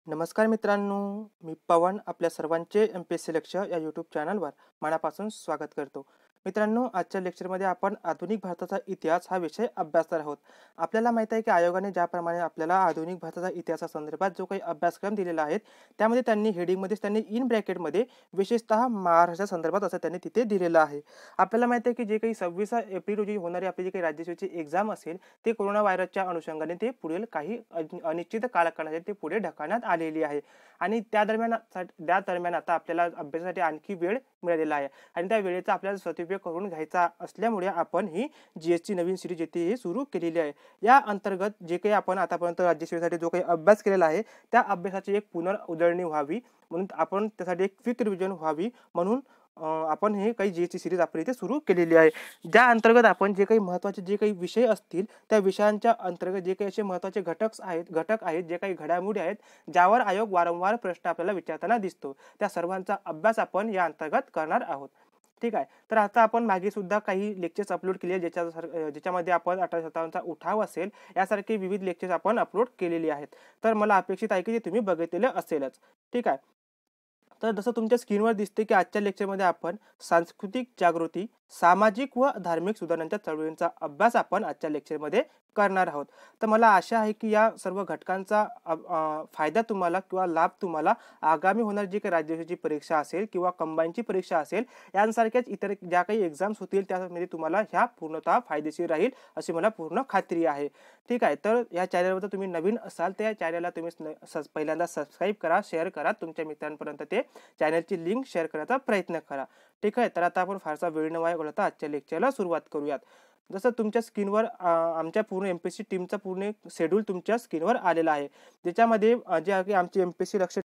नमस्कार मित्रांनो, मी पवन आपल्या सर्वांचे एम-पी-एस-सी लक्ष्य या यूट्यूब चॅनलवर मनापासून स्वागत करतो. मित्रांनो, आजच्या लेक्चरमध्ये आपण आधुनिक भारताचा इतिहास हा विषय अभ्यासणार आहोत. आपल्याला माहिती आहे की आयोगाने ज्याप्रमाणे आपल्याला आधुनिक भारताचा इतिहासासंदर्भात जो काही अभ्यासक्रम दिलेला आहे, त्यामध्ये त्यांनी हेडिंगमध्येच त्यांनी इन ब्रॅकेटमध्ये विशेषतः महाराष्ट्रा संदर्भात असं त्यांनी तिथे दिलेलं आहे. आपल्याला माहिती आहे की जे काही 26 एप्रिल रोजी होणारी आपली जी काही राज्यसेवेची एक्झाम असेल, ते कोरोना व्हायरसच्या अनुषंगाने ते पुढील काही अनिश्चित कालखंडासाठी ते पुढे ढकलण्यात आलेली आहे. आणि त्या दरम्यान आता आपल्याला अभ्यासासाठी आणखी वेळ मिळालेला आहे आणि त्या वेळेचा आपल्याला सदुपयोग करून घ्यायचा असल्यामुळे आपण ही जी-एसची नवीन सिरीज येते ही सुरू केलेली आहे. या अंतर्गत जे काही आपण आतापर्यंत राज्यसेवेसाठी जो काही अभ्यास केलेला आहे, त्या अभ्यासाची एक पुनर्उजळणी व्हावी म्हणून आपण त्यासाठी एक क्विक रिव्हिजन व्हावी म्हणून आपण हे काही जी-एसची सिरीज आपण इथे सुरू केलेली आहे. ज्या अंतर्गत आपण जे काही महत्त्वाचे जे काही विषय असतील, त्या विषयांच्या अंतर्गत जे काही असे महत्त्वाचे घटक आहेत, जे काही घडामोडी आहेत, ज्यावर आयोग वारंवार प्रश्न आपल्याला विचारताना दिसतो, त्या सर्वांचा अभ्यास आपण या अंतर्गत करणार आहोत. ठीक आहे. तर आता आपण मागे सुद्धा काही लेक्चर्स अपलोड केले ज्याच्यामध्ये आपण 1857चा उठाव असेल, यासारखे विविध लेक्चर्स आपण अपलोड केलेली आहेत. तर मला अपेक्षित आहे की ते तुम्ही बघितलेलं असेलच. ठीक आहे. तर जसं तुमच्या स्क्रीनवर दिसते की आजच्या लेक्चरमध्ये आपण सांस्कृतिक जागृती, सामाजिक व धार्मिक सुधारणांच्या चळवळींचा अभ्यास आपण आजच्या लेक्चरमध्ये करणार आहोत. तर मला आशा आहे की या सर्व घटकांचा फायदा तुम्हाला किंवा लाभ तुम्हाला आगामी होणारी जी काही राज्यसेवेची परीक्षा असेल किंवा कंबाईनची परीक्षा असेल, यांसारख्याच इतर ज्या काही एक्झाम्स होतील त्यामध्ये तुम्हाला ह्या पूर्णतः फायदेशीर राहील अशी मला पूर्ण खात्री आहे. ठीक आहे. तर या चॅनलवर तुम्ही नवीन असाल तर या चॅनलला तुम्ही पहिल्यांदा सबस्क्राईब करा, शेअर करा, तुमच्या मित्रांपर्यंत ते चॅनलची लिंक शेअर करण्याचा प्रयत्न करा. ठीक आहे. तर आता आपण फारसा वेळ न वाया घालवता आजच्या लेक्चरला सुरुवात करूयात. जसं तुमच्या स्क्रीनवर आमच्या पूर्ण एम-पी-एस-सी टीमचा पूर्ण एक शेड्यूल तुमच्या स्क्रीनवर आलेला आहे. ज्याच्यामध्ये जे आहे की आमची एम-पी-एस-सी लक्ष्य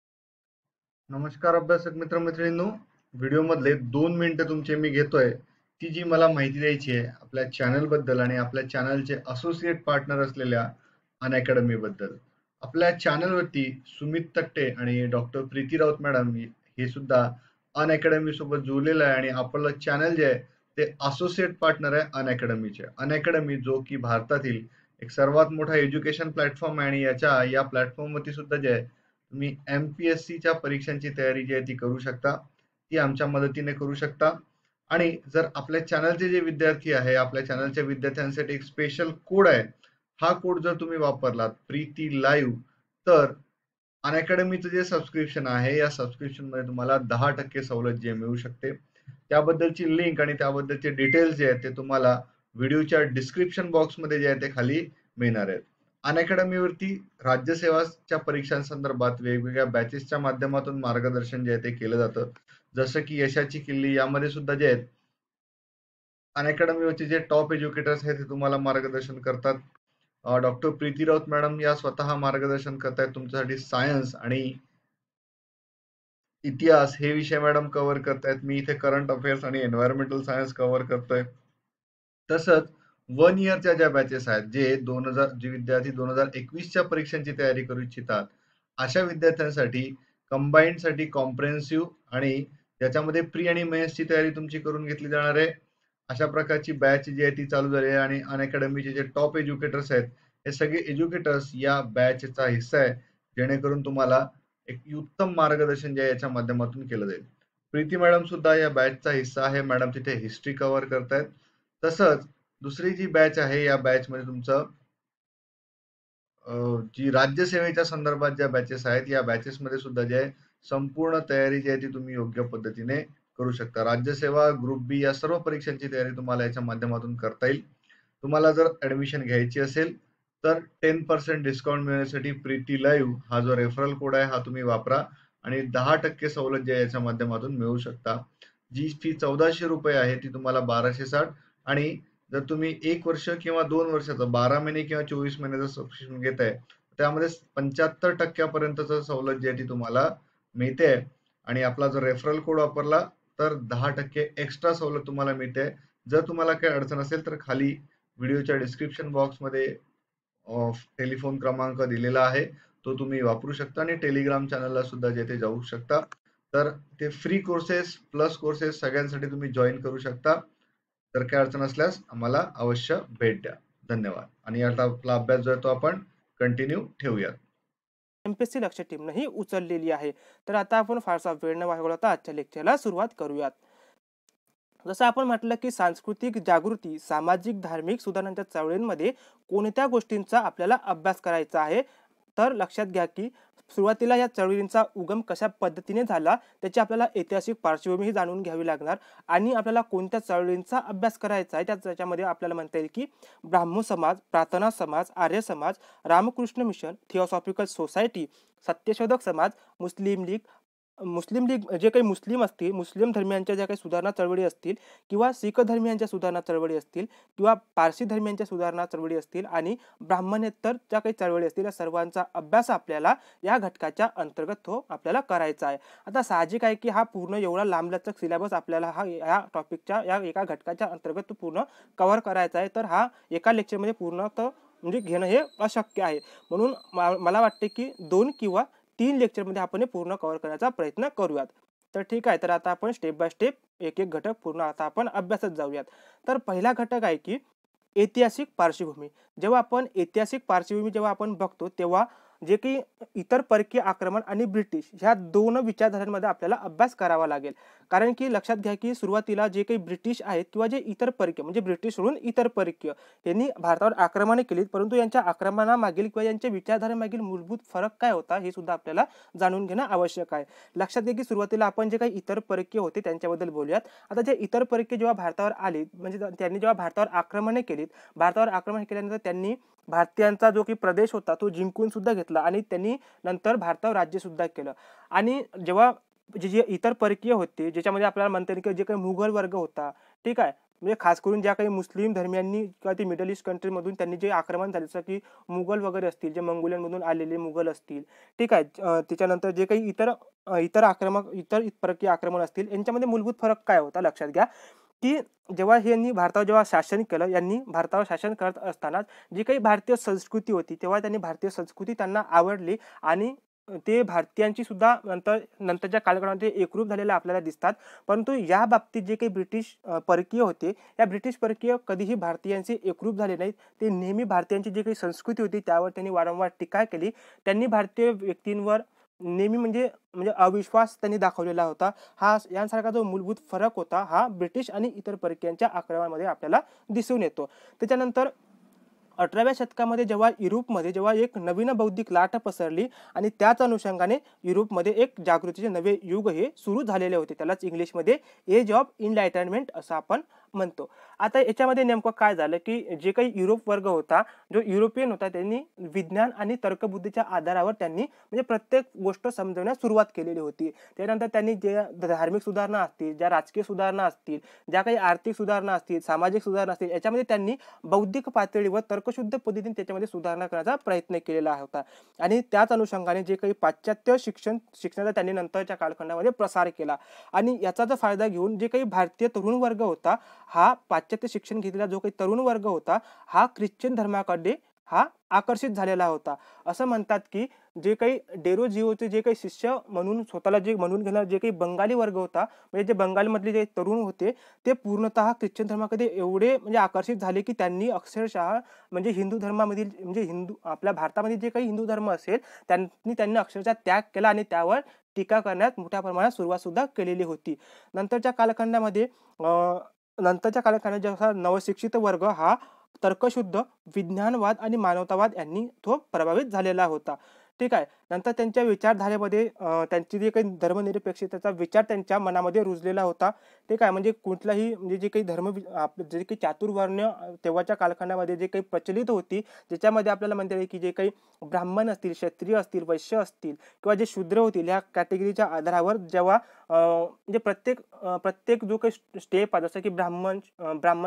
नमस्कार अभ्यासक मित्र-मैत्रिणींनो. व्हिडिओमधले 2 मिनिटं तुमचे मी घेतोय. ती जी मला माहिती द्यायची आहे आपल्या चॅनलबद्दल आणि आपल्या चॅनलचे असोसिएट पार्टनर असलेल्या अनअकॅडमी बद्दल. आपल्या चॅनलवरती सुमित तट्टे आणि डॉक्टर प्रीती राऊत मॅडम हे सुद्धा अनअकॅडमी सोबत जोडलेलं आहे आणि आपलं चॅनल जे आहे ते असोसिएट पार्टनर आहे अनअकॅडमीचे. अनअकॅडमी जो की भारतातील एक सर्वात मोठा एज्युकेशन प्लॅटफॉर्म आहे आणि या प्लॅटफॉर्मवरती सुद्धा जे आहे तुम्ही एम-पी-एस-सीच्या परीक्षांची तयारी जी आहे ती करू शकता. ती आमच्या मदतीने करू शकता. आणि जर आपल्या चॅनलचे जे विद्यार्थी आहे, आपल्या चॅनलच्या विद्यार्थ्यांसाठी एक स्पेशल कोड आहे. हा कोड जर तुम्ही वापरलात प्रीती लाईव्ह, तर अनअकॅडमीचं जे सबस्क्रिप्शन आहे, या सबस्क्रिप्शनमध्ये तुम्हाला 10% सवलत जी मिळू शकते. त्याबद्दलची लिंक आणि त्याबद्दलचे डिटेल्स जे आहेत ते तुम्हाला व्हिडिओच्या डिस्क्रिप्शन बॉक्समध्ये जे आहे ते खाली मिळणार आहेत. अनअकॅडमीवरती राज्यसेवाच्या परीक्षांसंदर्भात वेगवेगळ्या बॅचेसच्या माध्यमातून मार्गदर्शन जे आहे ते केलं जातं. जसं की यशाची किल्ली यामध्ये सुद्धा जे आहेत अनअकॅडमीवरचे जे टॉप एज्युकेटर्स आहेत ते तुम्हाला मार्गदर्शन करतात. डॉक्टर प्रीती राऊत मॅडम या स्वतः मार्गदर्शन करतायत तुमच्यासाठी. सायन्स आणि इतिहास हे विषय मॅडम कव्हर करतायत. मी इथे करंट अफेअर्स आणि एन्व्हायरमेंटल सायन्स कव्हर करतोय. तसंच 1 इयरच्या ज्या बॅचेस आहेत जे विद्यार्थी 2021च्या परीक्षांची तयारी करू इच्छितात, अशा विद्यार्थ्यांसाठी कंबाईनसाठी कॉम्प्रिहेन्सिव्ह आणि त्याच्यामध्ये प्री आणि मेन्सची तयारी तुमची करून घेतली जाणार आहे. अशा प्रकारची बॅच जी आहे ती चालू झाली आहे आणि अनअकॅडमीचे जे टॉप एज्युकेटर्स आहेत, हे सगळे एज्युकेटर्स या बॅचचा हिस्सा आहे, जेणेकरून तुम्हाला एक उत्तम मार्गदर्शन जे आहे याच्या माध्यमातून केलं जाईल. प्रीती मॅडम सुद्धा या बॅचचा हिस्सा आहे. मॅडम तिथे हिस्ट्री कव्हर करतायत. तसंच दुसरी जी बॅच आहे या बॅचमध्ये तुमचं जी राज्यसेवेच्या संदर्भात ज्या बॅचेस आहेत या बॅचेसमध्ये सुद्धा जे आहे संपूर्ण तयारी जी आहे ती तुम्ही योग्य पद्धतीने करू शकता. राज्यसेवा, ग्रुप बी या सर्व परीक्षांची तयारी तुम्हाला याच्या माध्यमातून करता येईल. तुम्हाला जर ऍडमिशन घ्यायची असेल तर 10% डिस्काउंट मिळण्यासाठी प्रीती लाईव्ह हा जो रेफरल कोड आहे हा तुम्ही वापरा आणि 10% सवलत जी आहे याच्या माध्यमातून मिळू शकता. जी फी 1400 रुपये आहे ती तुम्हाला 1260 आणि जर तुम्ही 1 वर्ष किंवा 2 वर्षाचं 12 महिने किंवा 24 महिन्याचं सबस्क्रिप्शन घेताय, त्यामध्ये 75% पर्यंतचं सवलत जी आहे ती तुम्हाला मिळते आणि आपला जर रेफरल कोड वापरला तर 10% एक्स्ट्रा सवलत तुम्हाला मिळते. जर तुम्हाला काही अडचण असेल तर खाली व्हिडिओच्या डिस्क्रिप्शन बॉक्समध्ये टेलिफोन क्रमांक दिलेला आहे. तो तुम्ही वापरू शकता आणि टेलिग्राम चॅनलला सुद्धा जेथे जाऊ शकता. तर ते फ्री कोर्सेस प्लस कोर्सेस सगळ्यांसाठी तुम्ही जॉईन करू शकता. तर काय अडचण असल्यास आम्हाला अवश्य भेट द्या. धन्यवाद. आणि आता आपला अभ्यास जो आहे तो आपण कंटिन्यू ठेवूयात. MPSC लक्ष टीमनेही उचललेली आहे. तर आता आपण फारसा वेळ न घालवता आजच्या लेक्चरला सुरुवात करूयात. जसं आपण म्हटलं की सांस्कृतिक जागृती, सामाजिक धार्मिक सुधारणांच्या चळवळींमध्ये कोणत्या गोष्टींचा आपल्याला अभ्यास करायचा आहे, तर लक्षात घ्या की सुरुवातीला या चळवळींचा उगम कशा पद्धतीने झाला त्याची आपल्याला ऐतिहासिक पार्श्वभूमी जाणून घ्यावी लागणार आणि आपल्याला कोणत्या चळवळींचा अभ्यास करायचा आहे त्याच्यामध्ये आपल्याला म्हणता येईल की ब्राह्मो समाज, प्रार्थना समाज, Arya Samaj, Ramakrishna mission, theosophical society, Satyashodhak Samaj, मुस्लिम लीग जे काही मुस्लिम असतील, मुस्लिम धर्मियांच्या ज्या काही सुधारणा चळवळी असतील किंवा शीख धर्मियांच्या सुधारणा चळवळी असतील किंवा पारसी धर्मियांच्या सुधारणा चळवळी असतील आणि ब्राह्मणेतर ज्या काही चळवळी असतील या सर्वांचा अभ्यास आपल्याला या घटकाच्या अंतर्गत आपल्याला करायचा आहे. आता साहजिक आहे की हा पूर्ण एवढा लांबलचक सिलेबस आपल्याला या टॉपिकच्या या एका घटकाच्या अंतर्गत पूर्ण कव्हर करायचा आहे. तर हा एका लेक्चरमध्ये पूर्ण म्हणजे घेणं हे अशक्य आहे. म्हणून मला वाटते की 2 किंवा 3 लेक्चरमध्ये आपण हे पूर्ण कव्हर करण्याचा प्रयत्न करूयात. तर ठीक आहे, तर आता आपण स्टेप बाय स्टेप एक एक घटक पूर्ण आता आपण अभ्यासत जाऊयात. तर पहिला घटक आहे की ऐतिहासिक पार्श्वभूमी. जेव्हा आपण बघतो तेव्हा जे काही इतर परकीय आक्रमण आणि ब्रिटिश ह्या 2 विचारधारांमध्ये आपल्याला अभ्यास करावा लागेल. कारण की लक्षात घ्या की सुरुवातीला जे काही ब्रिटिश आहेत किंवा जे इतर परकीय म्हणजे ब्रिटिश सोडून इतर परकीय यांनी भारतावर आक्रमणे केलीत, परंतु यांच्या आक्रमणामागील किंवा यांच्या विचारधारेमागील मूलभूत फरक काय होता हे सुद्धा आपल्याला जाणून घेणं आवश्यक आहे. लक्षात घ्या की सुरुवातीला आपण जे काही इतर परकीय होते त्यांच्याबद्दल बोलूयात. आता जे इतर परकीय जेव्हा भारतावर आले म्हणजे त्यांनी जेव्हा भारतावर आक्रमणे केलीत, भारतावर आक्रमण केल्यानंतर त्यांनी भारतीयांचा जो काही प्रदेश होता तो जिंकून सुद्धा घेतला आणि त्यांनी नंतर भारतावर राज्य सुद्धा केलं. आणि जेव्हा जे इतर परकीय होते ज्याच्यामध्ये आपल्याला म्हणता येईल की जे काही मुघल वर्ग होता, ठीक आहे, म्हणजे खास करून ज्या काही मुस्लिम धर्मियांनी किंवा ते मिडल ईस्ट कंट्रीमधून त्यांनी जे आक्रमण झाले जसं की मुघल वगैरे असतील, जे मंगोलियनमधून आलेले मुघल असतील, ठीक आहे, त्याच्यानंतर जे काही इतर परकीय आक्रमण असतील यांच्यामध्ये मूलभूत फरक काय होता लक्षात घ्या की जेव्हा यांनी भारतावर शासन केलं, यांनी भारतावर शासन करत असताना जी काही भारतीय संस्कृती होती तेव्हा त्यांनी भारतीय संस्कृती त्यांना आवडली आणि ते भारतीयांची सुद्धा नंतरच्या कालखंडामध्ये एकरूप झालेले आपल्याला दिसतात. परंतु या बाबतीत जे काही ब्रिटिश परकीय होते या ब्रिटिश परकीय कधीही भारतीयांचे एकरूप झाले नाहीत. ते नेहमी भारतीयांची जी काही संस्कृती होती त्यावर त्यांनी वारंवार टीका केली. त्यांनी भारतीय व्यक्तींवर नेहमी म्हणजे अविश्वास त्यांनी दाखवलेला होता. हा यांसारखा जो मूलभूत फरक होता हा ब्रिटिश आणि इतर परकीयांच्या आक्रमणामध्ये आपल्याला दिसून येतो. त्याच्यानंतर 18व्या शतकामध्ये जेव्हा युरोपमध्ये एक नवीन बौद्धिक लाट पसरली आणि त्याच अनुषंगाने युरोपमध्ये एक जागृतीचे नवे युग हे सुरू झालेले होते. त्यालाच इंग्लिशमध्ये एज ऑफ इनलाइटनमेंट असं आपण म्हणतो. आता याच्यामध्ये नेमकं काय झालं की जे काही युरोप वर्ग होता, जो युरोपियन होता, त्यांनी विज्ञान आणि तर्कबुद्धीच्या आधारावर त्यांनी म्हणजे प्रत्येक गोष्ट समजवण्यास सुरुवात केलेली होती. त्यानंतर त्यांनी जे धार्मिक सुधारणा असतील, ज्या राजकीय सुधारणा असतील, ज्या काही आर्थिक सुधारणा असतील, सामाजिक सुधारणा असतील, याच्यामध्ये त्यांनी बौद्धिक पातळीवर तर्कशुद्ध पद्धतीने त्याच्यामध्ये सुधारणा करण्याचा प्रयत्न केलेला होता. आणि त्याच अनुषंगाने जे काही पाश्चात्य शिक्षणाचा त्यांनी नंतरच्या कालखंडामध्ये प्रसार केला आणि याचा जर फायदा घेऊन जे काही भारतीय तरुण वर्ग होता, हा पाश्चात्य शिक्षण घेतलेला जो काही तरुण वर्ग होता हा ख्रिश्चन धर्माकडे हा आकर्षित झालेला होता. असं म्हणतात की जे काही डेरोजिओचे जे काही शिष्य म्हणून स्वतःला जे म्हणून घेणार जे काही बंगाली वर्ग होता, म्हणजे जे बंगालमधले जे तरुण होते ते पूर्णतः ख्रिश्चन धर्माकडे एवढे म्हणजे आकर्षित झाले की त्यांनी अक्षरशः म्हणजे हिंदू धर्मामधील म्हणजे आपल्या भारतामध्ये जे काही हिंदू धर्म असेल त्यांनी अक्षरशः त्याग केला आणि त्यावर टीका करण्यात मोठ्या प्रमाणात सुरुवात सुद्धा केलेली होती. नंतरच्या कालखंडामध्ये जसा नवशिक्षित वर्ग हा तर्कशुद्ध विज्ञानवाद आणि मानवतावाद यांनी तो प्रभावित झालेला होता. ठीक आहे. नंतर त्यांच्या विचारधारेमध्ये त्यांची जे काही धर्मनिरपेक्षतेचा विचार त्यांच्या मनामध्ये रुजलेला होता. ठीक आहे. म्हणजे कुठलाही म्हणजे जे काही जे काही चातुर्वर्ण्य तेव्हाच्या कालखंडामध्ये जे काही प्रचलित होती, ज्याच्यामध्ये आपल्याला म्हणता येईल की जे काही ब्राह्मण असतील, क्षत्रिय असतील, वैश्य असतील किंवा जे शूद्र होतील ह्या कॅटेगरीच्या आधारावर जेव्हा म्हणजे प्रत्येक जो काही स्टेप आहे जसं की ब्राह्मण,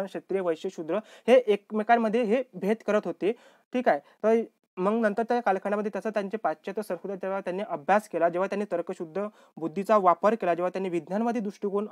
क्षत्रिय, वैश्य, शूद्र हे एकमेकांमध्ये हे भेद करत होते. ठीक आहे. तर मग नंतर त्या कालखंडामध्ये त्याचा त्यांचे पाश्चात्य संस्कृती जेव्हा त्यांनी अभ्यास केला, जेव्हा त्यांनी तर्कशुद्ध बुद्धीचा वापर केला, जेव्हा त्यांनी विज्ञानवादी दृष्टिकोन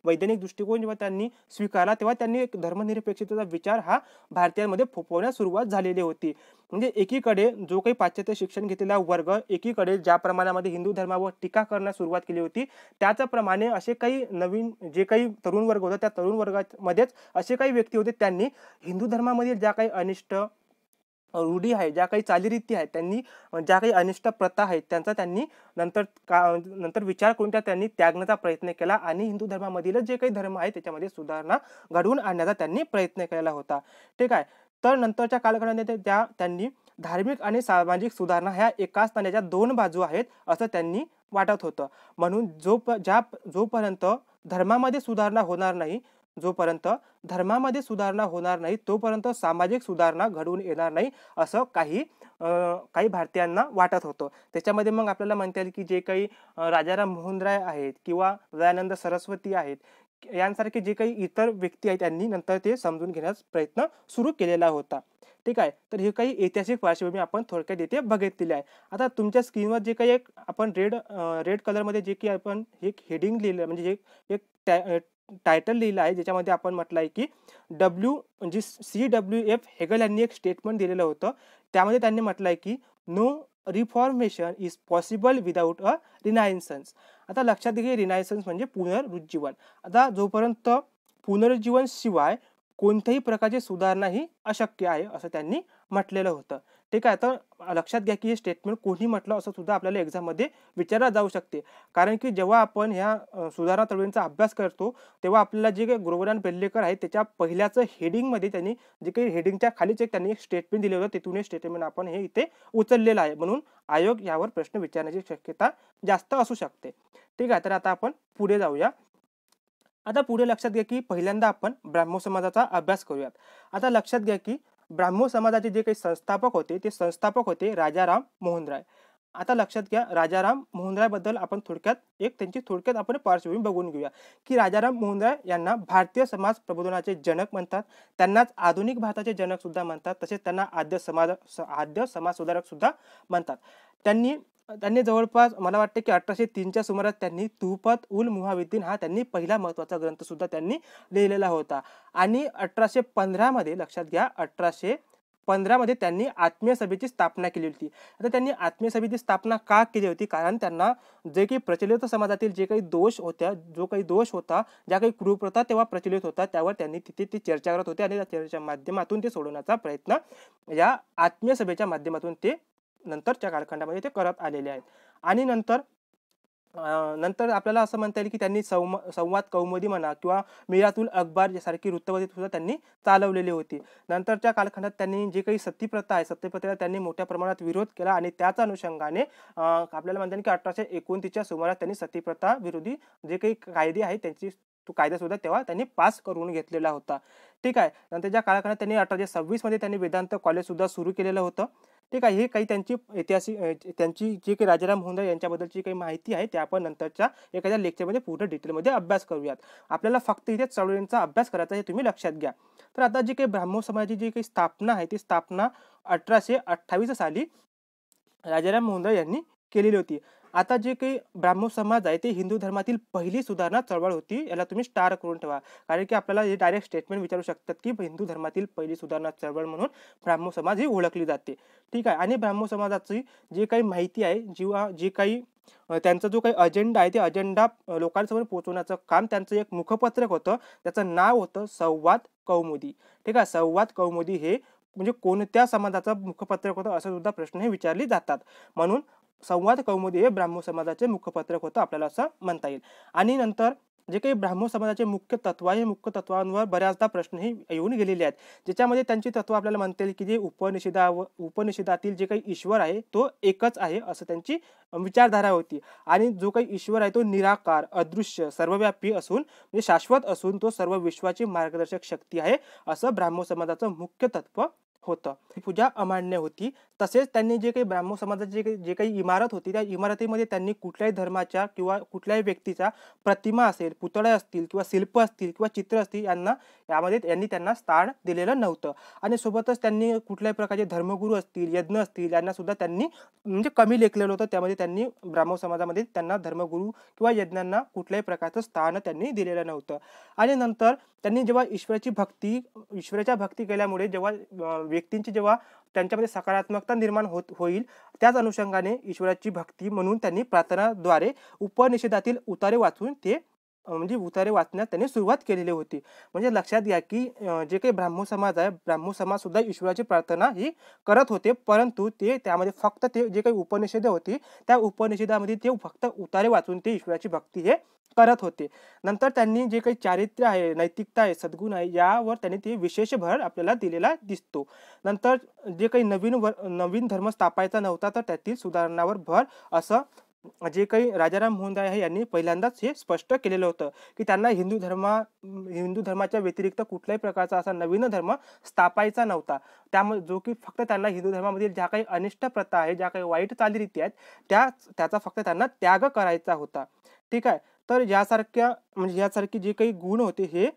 वैज्ञानिक दृष्टिकोन जेव्हा त्यांनी स्वीकारला, तेव्हा त्यांनी एक धर्मनिरपेक्षतेचा विचार हा भारतीयांमध्ये फोफवण्यास सुरुवात झालेली होती. म्हणजे एकीकडे जो काही पाश्चात्य शिक्षण घेतलेला वर्ग एकीकडे ज्या प्रमाणामध्ये हिंदू धर्मावर टीका करण्यास सुरुवात केली होती, त्याचप्रमाणे असे काही नवीन जे काही तरुण वर्ग होता त्या तरुण वर्गामध्येच असे काही व्यक्ती होते त्यांनी हिंदू धर्मामधील ज्या काही अनिष्ट रूढी आहे, ज्या काही चालीरीती आहेत, त्यांनी ज्या काही अनिष्ट प्रथा आहेत त्यांचा त्यांनी नंतर विचार करून त्यांनी त्यागण्याचा प्रयत्न केला आणि हिंदू धर्मामधील जे काही धर्म आहे त्याच्यामध्ये सुधारणा घडवून आणण्याचा त्यांनी प्रयत्न केलेला होता. ठीक आहे. तर नंतरच्या कालखंडामध्ये त्यांनी धार्मिक आणि सामाजिक सुधारणा ह्या एकाच नाण्याच्या दोन बाजू आहेत असं त्यांनी वाटत होतं. म्हणून जोपर्यंत धर्मामध्ये सुधारणा होणार नाही जोपर्यंत धर्मामध्ये सुधारणा होणार नाही तोपर्यंत सामाजिक सुधारणा घडवून येणार नाही असं काही भारतीयांना वाटत होतं. त्याच्यामध्ये मग आपल्याला म्हणता येईल की जे काही राजाराम मोहन राय आहेत किंवा दयानंद सरस्वती आहेत यांसारखे जे काही इतर व्यक्ती आहेत त्यांनी नंतर ते समजून घेण्याचा प्रयत्न सुरू केलेला होता. ठीक आहे. तर हे काही ऐतिहासिक पार्श्वभूमी आपण थोडक्यात इथे बघितलेली आहे. आता तुमच्या स्क्रीनवर जे काही एक आपण रेड कलरमध्ये जे काही आपण एक हेडिंग लिहिलं म्हणजे एक टायटल लिहिलं आहे ज्याच्यामध्ये आपण म्हटलं आहे की म्हणजे CWF हेगल यांनी एक स्टेटमेंट दिलेलं होतं. त्यामध्ये त्यांनी म्हटलं आहे की no reformation is possible without a renaissance. आता लक्षात घ्या की रिनायन्सन्स म्हणजे पुनरुज्जीवन. आता जोपर्यंत पुनरुज्जीवन शिवाय कोणत्याही प्रकारची सुधारणा ही अशक्य आहे असं त्यांनी म्हटलेलं होतं. ठीक आहे. तर लक्षात घ्या की हे स्टेटमेंट कोणी म्हटलं असं सुद्धा आपल्याला एक्झाममध्ये विचारलं जाऊ शकते. कारण की जेव्हा आपण ह्या सुधारणा चळवळींचा अभ्यास करतो तेव्हा आपल्याला जे काही गुरुवर्य बेल्लेकर आहे त्याच्या पहिल्याच हेडिंगमध्ये त्यांनी जे काही हेडिंगच्या खालीच त्यांनी एक स्टेटमेंट दिलं होतं तिथून हे स्टेटमेंट आपण हे इथे उचललेलं आहे. म्हणून आयोग यावर प्रश्न विचारण्याची शक्यता जास्त असू शकते. ठीक आहे. तर आता आपण पुढे जाऊया. आता पुढे लक्षात घ्या की पहिल्यांदा आपण ब्राह्मो समाजाचा अभ्यास करूयात. आता लक्षात घ्या की ब्राह्मो समाजाचे जे काही संस्थापक होते ते संस्थापक होते राजाराम मोहन राय. आता लक्षात घ्या राजाराम मोहन राय बद्दल आपण त्यांची थोडक्यात आपण पार्श्वभूमी बघून घेऊया की राजाराम मोहन राय यांना भारतीय समाज प्रबोधनाचे जनक म्हणतात. त्यांनाच आधुनिक भारताचे जनक सुद्धा म्हणतात. तसेच त्यांना आद्य समाज सुधारक सुद्धा म्हणतात. त्यांनी जवळपास मला वाटते की 1803च्या सुमारास त्यांनी तुहफत उल मुहाविद्दीन हा त्यांनी पहिला महत्वाचा ग्रंथ सुद्धा त्यांनी लिहिलेला होता. आणि 1815 मध्ये लक्षात घ्या 1815 मध्ये त्यांनी आत्मीय सभेची स्थापना केली होती. आता त्यांनी आत्मीय सभेची स्थापना का केली होती? कारण त्यांना जे काही प्रचलित समाजातील जो काही दोष होता ज्या काही कुप्रथा तेव्हा प्रचलित होता त्यावर त्यांनी तिथे ती चर्चा करत होते आणि त्या चर्चेच्या माध्यमातून ते सोडवण्याचा प्रयत्न या आत्मीय सभेच्या माध्यमातून ते नंतरच्या कालखंडामध्ये ते करत आलेले आहेत. आणि नंतर आपल्याला असं म्हणता येईल की त्यांनी संवाद कौमुदी म्हणा किंवा मिरातुल अखबार सारखी वृत्तपत्रे सुद्धा त्यांनी चालवलेली होती. नंतरच्या कालखंडात त्यांनी जे काही सतीप्रथा आहे सत्यप्रथेला त्यांनी मोठ्या प्रमाणात विरोध केला आणि त्याच अनुषंगाने आपल्याला म्हणता येईल की 1829च्या सुमारास त्यांनी सतीप्रथा विरोधी जे काही कायदे आहेत त्यांची तो कायदा सुद्धा तेव्हा त्यांनी पास करून घेतलेला होता. ठीक आहे. नंतरच्या कालखंडात त्यांनी 1826 मध्ये त्यांनी वेदांत कॉलेज सुद्धा सुरू केलेलं होतं. ठीक आहे. हे काही त्यांची जी काही राजाराम मोहन राय यांच्याबद्दलची काही माहिती आहे ते आपण नंतरच्या एखाद्या लेक्चरमध्ये पूर्ण डिटेलमध्ये अभ्यास करूयात. आपल्याला फक्त इथे चळवळींचा अभ्यास करायचा हे तुम्ही लक्षात घ्या. तर आता जी काही ब्राह्मो समाजाची जी काही स्थापना आहे ती स्थापना 1828 साली राजाराम मोहन राय यांनी केलेली होती. आता जे काही ब्राह्मो समाज आहे ते हिंदू धर्मातील पहिली सुधारणा चळवळ होती. याला तुम्ही स्टार करून ठेवा. कारण की आपल्याला हे डायरेक्ट स्टेटमेंट विचारू शकतात की हिंदू धर्मातील पहिली सुधारणा चळवळ म्हणून ब्राह्मो समाज ही ओळखली जाते. ठीक आहे. आणि ब्राह्मो समाजाची जी काही माहिती आहे जी काही त्यांचा जो काही अजेंडा आहे ते अजेंडा लोकांसमोर पोहोचवण्याचं काम त्यांचं एक मुखपत्रक होतं. त्याचं नाव होतं संवाद कौमुदी. ठीक आहे. संवाद कौमुदी हे म्हणजे कोणत्या समाजाचं मुखपत्रक होतं असं सुद्धा प्रश्न हे विचारले जातात. म्हणून संवाद कौमुदी हे ब्राह्मो समाजाचे मुखपत्रक होतं आपल्याला असं म्हणता येईल. आणि नंतर जे काही ब्राह्मो समाजाचे मुख्य तत्व आहे मुख्य तत्वांवर बऱ्याचदा प्रश्नही येऊन गेलेले आहेत. ज्याच्यामध्ये त्यांची तत्व आपल्याला म्हणता येईल की जे उपनिषदातील जे काही ईश्वर आहे तो एकच आहे असं त्यांची विचारधारा होती. आणि जो काही ईश्वर आहे तो निराकार अदृश्य सर्वव्यापी असून म्हणजे शाश्वत असून तो सर्व विश्वाची मार्गदर्शक शक्ती आहे असं ब्राह्मो समाजाचं मुख्य तत्व होतं. पूजा अमान्य होती. तसेच त्यांनी जे काही ब्राह्मो समाजाची जे काही इमारत होती त्या इमारतीमध्ये त्यांनी कुठल्याही धर्माच्या किंवा कुठल्याही व्यक्तीच्या प्रतिमा असेल पुतळे असतील किंवा शिल्प असतील किंवा चित्र असतील यांनी त्यांना स्थान दिलेलं नव्हतं. आणि सोबतच त्यांनी कुठल्याही प्रकारचे धर्मगुरू असतील यज्ञ असतील यांना सुद्धा त्यांनी म्हणजे कमी लेखलेलं होतं. त्यामध्ये त्यांनी ब्राह्मो समाजामध्ये त्यांना धर्मगुरू किंवा यज्ञांना कुठल्याही प्रकारचं स्थान त्यांनी दिलेलं नव्हतं. आणि नंतर त्यांनी जेव्हा ईश्वराच्या भक्ती केल्यामुळे जेव्हा त्यांच्यामध्ये सकारात्मकता निर्माण होईल त्याच अनुषंगाने ईश्वराची भक्ती म्हणून त्यांनी प्रार्थनाद्वारे उपनिषदातील उतारे वाचून ते म्हणजे उतारे वाचण्यास त्यांनी सुरुवात केलेली होती. म्हणजे लक्षात घ्या की जे काही ब्राह्मो समाज आहे, ब्राह्मो समाज सुद्धा ईश्वराची प्रार्थना ही करत होते, परंतु ते त्यामध्ये फक्त ते जे काही उपनिषदे होती त्या उपनिषदामध्ये ते फक्त उतारे वाचून ते ईश्वराची भक्ती हे करत होते. नंतर त्यांनी जे काही चारित्र्य आहे, नैतिकता आहे, सद्गुण आहे, यावर त्यांनी ते विशेष भर आपल्याला दिलेला दिसतो. नंतर जे काही नवीन धर्म स्थापायचा नव्हता, तर त्यातील सुधारणावर भर असं जे काही राजाराम मोहन राय आहे यांनी पहिल्यांदाच हे स्पष्ट केलेलं होतं की त्यांना हिंदू धर्माच्या व्यतिरिक्त कुठल्याही प्रकारचा असा नवीन धर्म स्थापायचा नव्हता. त्यामुळे जो की फक्त त्यांना हिंदू धर्मामधील ज्या काही अनिष्ट प्रथा आहे, ज्या काही वाईट चालीरीती आहेत, त्याचा फक्त त्यांना त्याग करायचा होता. ठीक आहे. तर यासारखे जे काही गुण होते हे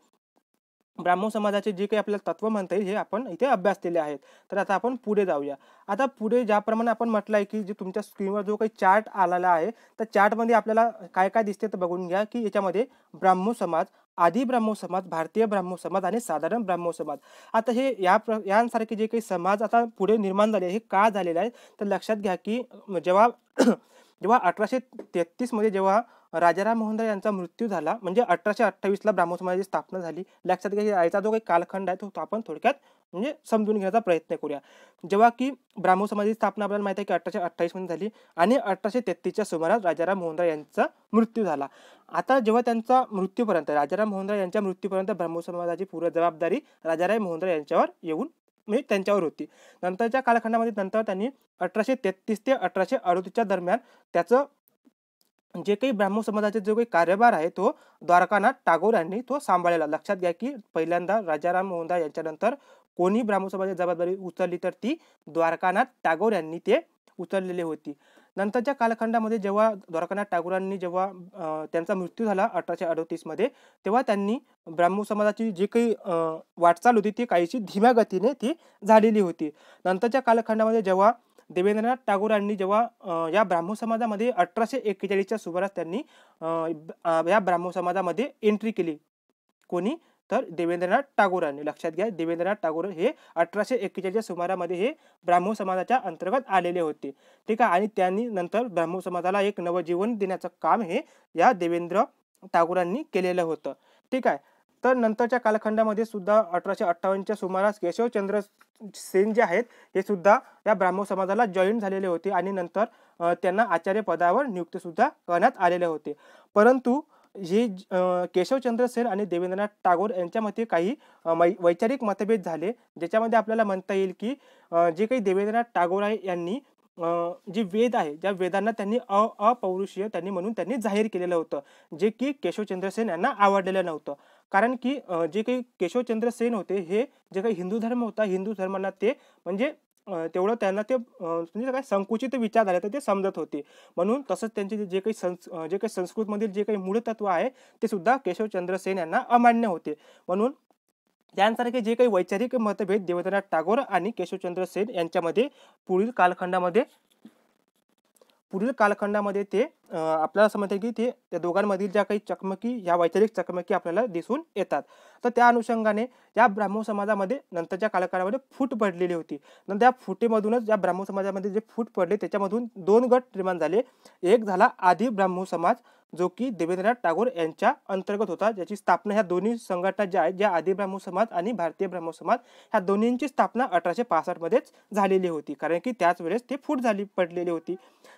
ब्राह्मण समाजाचे जे काही आपल्याला तत्व म्हणता येईल हे आपण इथे अभ्यासलेले आहेत. तर आता आपण पुढे जाऊया. आता पुढे ज्याप्रमाणे आपण म्हटलं आहे की जे तुमच्या स्क्रीनवर जो काही चार्ट आलेला आहे, त्या चार्टमध्ये आपल्याला काय काय दिसते तर बघून घ्या की याच्यामध्ये ब्राह्मो समाज, आदी ब्राह्मो समाज, भारतीय ब्राह्मो समाज आणि साधारण ब्राह्मो समाज. आता हे यांसारखे जे काही समाज आता पुढे निर्माण झाले हे का झालेले आहे तर लक्षात घ्या की जेव्हा जेव्हा 1833 मध्ये जेव्हा राजाराम मोहन राय यांचा मृत्यू झाला, म्हणजे 1828ला ब्राह्मो समाजाची स्थापना झाली. लक्षात घ्या याचा जो काही कालखंड आहे तो आपण थोडक्यात म्हणजे समजून घेण्याचा प्रयत्न करूया. जेव्हा की ब्राह्मो समाजाची स्थापना आपल्याला माहिती आहे की 1828 मध्ये झाली आणि 1833च्या सुमारास राजाराम मोहन राय यांचा मृत्यू झाला. आता जेव्हा त्यांचा मृत्यूपर्यंत राजाराम मोहन राय यांच्या मृत्यूपर्यंत ब्राह्मो समाजाची पूर्ण जबाबदारी राजाराम मोहन राय यांच्यावर येऊन म्हणजे त्यांच्यावर होती. नंतरच्या कालखंडामध्ये नंतर त्यांनी 1833 ते 1838च्या दरम्यान त्याचं जे काही ब्राह्मो समाजाचे जो काही कार्यभार आहे तो द्वारकानाथ टागोर यांनी तो सांभाळलेला. लक्षात घ्या की पहिल्यांदा राजाराम मोहन राय यांच्यानंतर कोणी ब्राह्मो समाजाची जबाबदारी उचलली तर ती द्वारकानाथ टागोर यांनी ते उचललेली होती. नंतरच्या कालखंडामध्ये जेव्हा द्वारकानाथ टागोरांनी जेव्हा त्यांचा मृत्यू झाला 1838 मध्ये, तेव्हा त्यांनी ब्राह्मो समाजाची जी काही वाटचाल होती ती काहीशी धीम्या गतीने ती झालेली होती. नंतरच्या कालखंडामध्ये जेव्हा देवेंद्रनाथ टागोरांनी जेव्हा या ब्राह्मो समाजामध्ये 1841च्या सुमारास त्यांनी या ब्राह्मो समाजामध्ये एंट्री केली. कोणी तर देवेंद्रनाथ टागोरांनी. लक्षात घ्या देवेंद्रनाथ टागोर हे 1841च्या सुमारामध्ये हे ब्राह्मो समाजाच्या अंतर्गत आलेले होते. ठीक आहे. आणि त्यांनी नंतर ब्राह्मो समाजाला एक नवजीवन देण्याचं काम हे या देवेंद्र टागोरांनी केलेलं होतं. ठीक आहे. तर नंतरच्या कालखंडामध्ये सुद्धा 1858च्या सुमारास केशवचंद्र सेन जे आहेत हे सुद्धा या ब्राह्मो समाजाला जॉईन झालेले होते आणि नंतर त्यांना आचार्य पदावर नियुक्त सुद्धा करण्यात आलेले होते. परंतु हे केशवचंद्र सेन आणि देवेंद्रनाथ टागोर यांच्यामध्ये काही वैचारिक मतभेद झाले, ज्याच्यामध्ये आपल्याला म्हणता येईल की जे काही देवेंद्रनाथ टागोर आहे यांनी जे वेद आहे त्या वेदांना त्यांनी अपौरुषीय म्हणून त्यांनी जाहीर केलेलं होतं, जे की केशवचंद्र सेन यांना आवडलेलं नव्हतं. कारण की जे काही केशवचंद्र सेन होते हे जे काही हिंदू धर्म होता, हिंदू धर्माला ते म्हणजे तेवढं त्यांना ते म्हणजे काय संकुचित विचार झाले तर ते समजत होते. म्हणून तसंच त्यांचे जे काही संस्कृतमधील जे काही मूळ तत्व आहे ते सुद्धा केशवचंद्र सेन यांना अमान्य होते. म्हणून यांसारखे जे काही वैचारिक मतभेद देवेंद्रनाथ टागोर आणि केशवचंद्र सेन यांच्यामध्ये पुढील कालखंडामध्ये ते आपल्याला समजते की ते त्या दोघांमधील ज्या काही चकमकी या वैचारिक चकमकी आपल्याला दिसून येतात. तर त्या अनुषंगाने या ब्राह्मो समाजामध्ये नंतरच्या कालखंडामध्ये फूट पडलेली होती. नंतर या फुटीमधूनच या ब्राह्मो समाजामध्ये जे फूट पडले त्याच्यामधून दोन गट निर्माण झाले. एक झाला आदी ब्राह्मो समाज, जो की देवेंद्रनाथ टागोर यांच्या अंतर्गत होता, ज्याची स्थापना ह्या दोन्ही संघटना ज्या आहेत, ज्या आदी ब्राह्मो समाज आणि भारतीय ब्राह्मो समाज, ह्या दोन्हींची स्थापना 1865 मध्येच झालेली होती. कारण की त्याच वेळेस ते फूट पडलेली होती.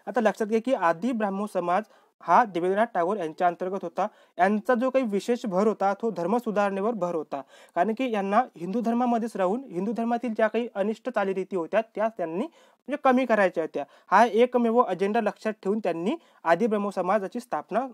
आता लक्षात घ्या की आदी ब्राह्मो समाज हा देवेंद्रनाथ टागोर यांच्या अंतर्गत होता. यांचा जो काही विशेष भर होता तो धर्म सुधारणेवर भर होता. कारण की यांना हिंदू धर्मामध्येच राहून हिंदू धर्मातील ज्या काही अनिष्ट चालीरीती होत्या त्या त्यांनी म्हणजे कमी करायच्या होत्या. हा एकमेव अजेंडा लक्षात ठेवून त्यांनी आदी ब्राह्मो समाजाची स्थापना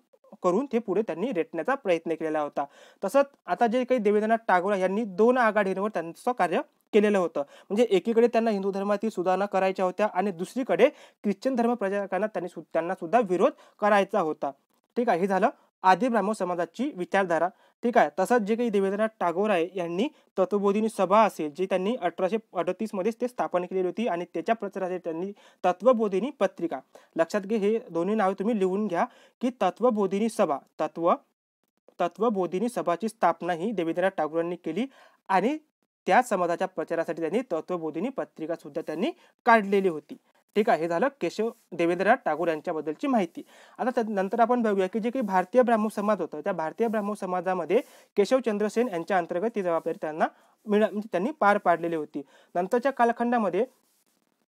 करून ते पुढे त्यांनी रेटण्याचा प्रयत्न केलेला होता. तसंच आता जे काही देवेंद्रनाथ टागोर यांनी दोन आघाडींवर त्यांचं कार्य केलेलं होतं. म्हणजे एकीकडे त्यांना हिंदू धर्मातील सुधारणा करायच्या होत्या आणि दुसरीकडे ख्रिश्चन धर्म प्रचारकांना त्यांना सुद्धा विरोध करायचा होता. ठीक आहे. हे झालं आदी ब्राह्मो समाजाची विचारधारा. ठीक आहे. तसंच जे काही देवेंद्रनाथ टागोर आहे यांनी तत्वबोधिनी सभा असेल जी त्यांनी 1838 मध्येच ते स्थापन केलेली होती आणि त्याच्या प्रचारासाठी त्यांनी तत्वबोधिनी पत्रिका, लक्षात घे हे दोन्ही नावे तुम्ही लिहून घ्या की तत्वबोधिनी सभाची स्थापना ही देवेंद्रनाथ टागोरांनी केली आणि त्या समाजाच्या प्रचारासाठी त्यांनी तत्वबोधिनी पत्रिका सुद्धा त्यांनी काढलेली होती. ठीक आहे, हे झालं केशव देवेंद्रनाथ टागोर यांच्याबद्दलची माहिती. आता नंतर आपण बघूया की जे काही भारतीय ब्राह्मण समाज होतं, त्या भारतीय ब्राह्मण समाजामध्ये केशवचंद्र सेन यांच्या अंतर्गत ती जबाबदारी त्यांना म्हणजे त्यांनी पार पाडलेली होती. नंतरच्या कालखंडामध्ये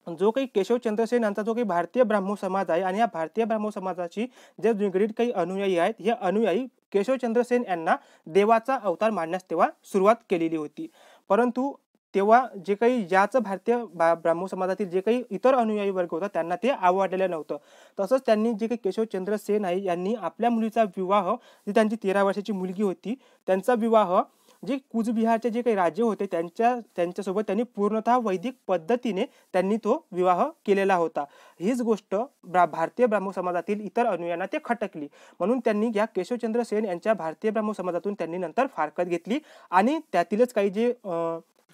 जो काही केशवचंद्र सेन यांचा जो काही भारतीय ब्राह्मण समाज आहे आणि या भारतीय ब्राह्मण समाजाची जे निगडीत काही अनुयायी आहेत, हे अनुयायी केशवचंद्र सेन यांना देवाचा अवतार मानण्यास तेव्हा सुरुवात केलेली होती. परंतु तेव्हा जे काही याच भारतीय ब्राह्मण समाजातील जे काही इतर अनुयायी वर्ग होता त्यांना ते आवडलेलं नव्हतं. तसंच त्यांनी जे काही केशवचंद्र सेन आहे यांनी आपल्या मुलीचा विवाह, जी त्यांची 13 वर्षाची मुलगी होती, त्यांचा विवाह जे कूचबिहारचे जे काही राजे होते त्यांच्यासोबत त्यांनी पूर्णतः वैदिक पद्धतीने त्यांनी तो विवाह केलेला होता. हीच गोष्ट भारतीय ब्राह्मण समाजातील इतर अनुयायांना ते खटकली. म्हणून त्यांनी या केशवचंद्र सेन यांच्या भारतीय ब्राह्मण समाजातून त्यांनी नंतर फारकत घेतली आणि त्यातीलच काही जे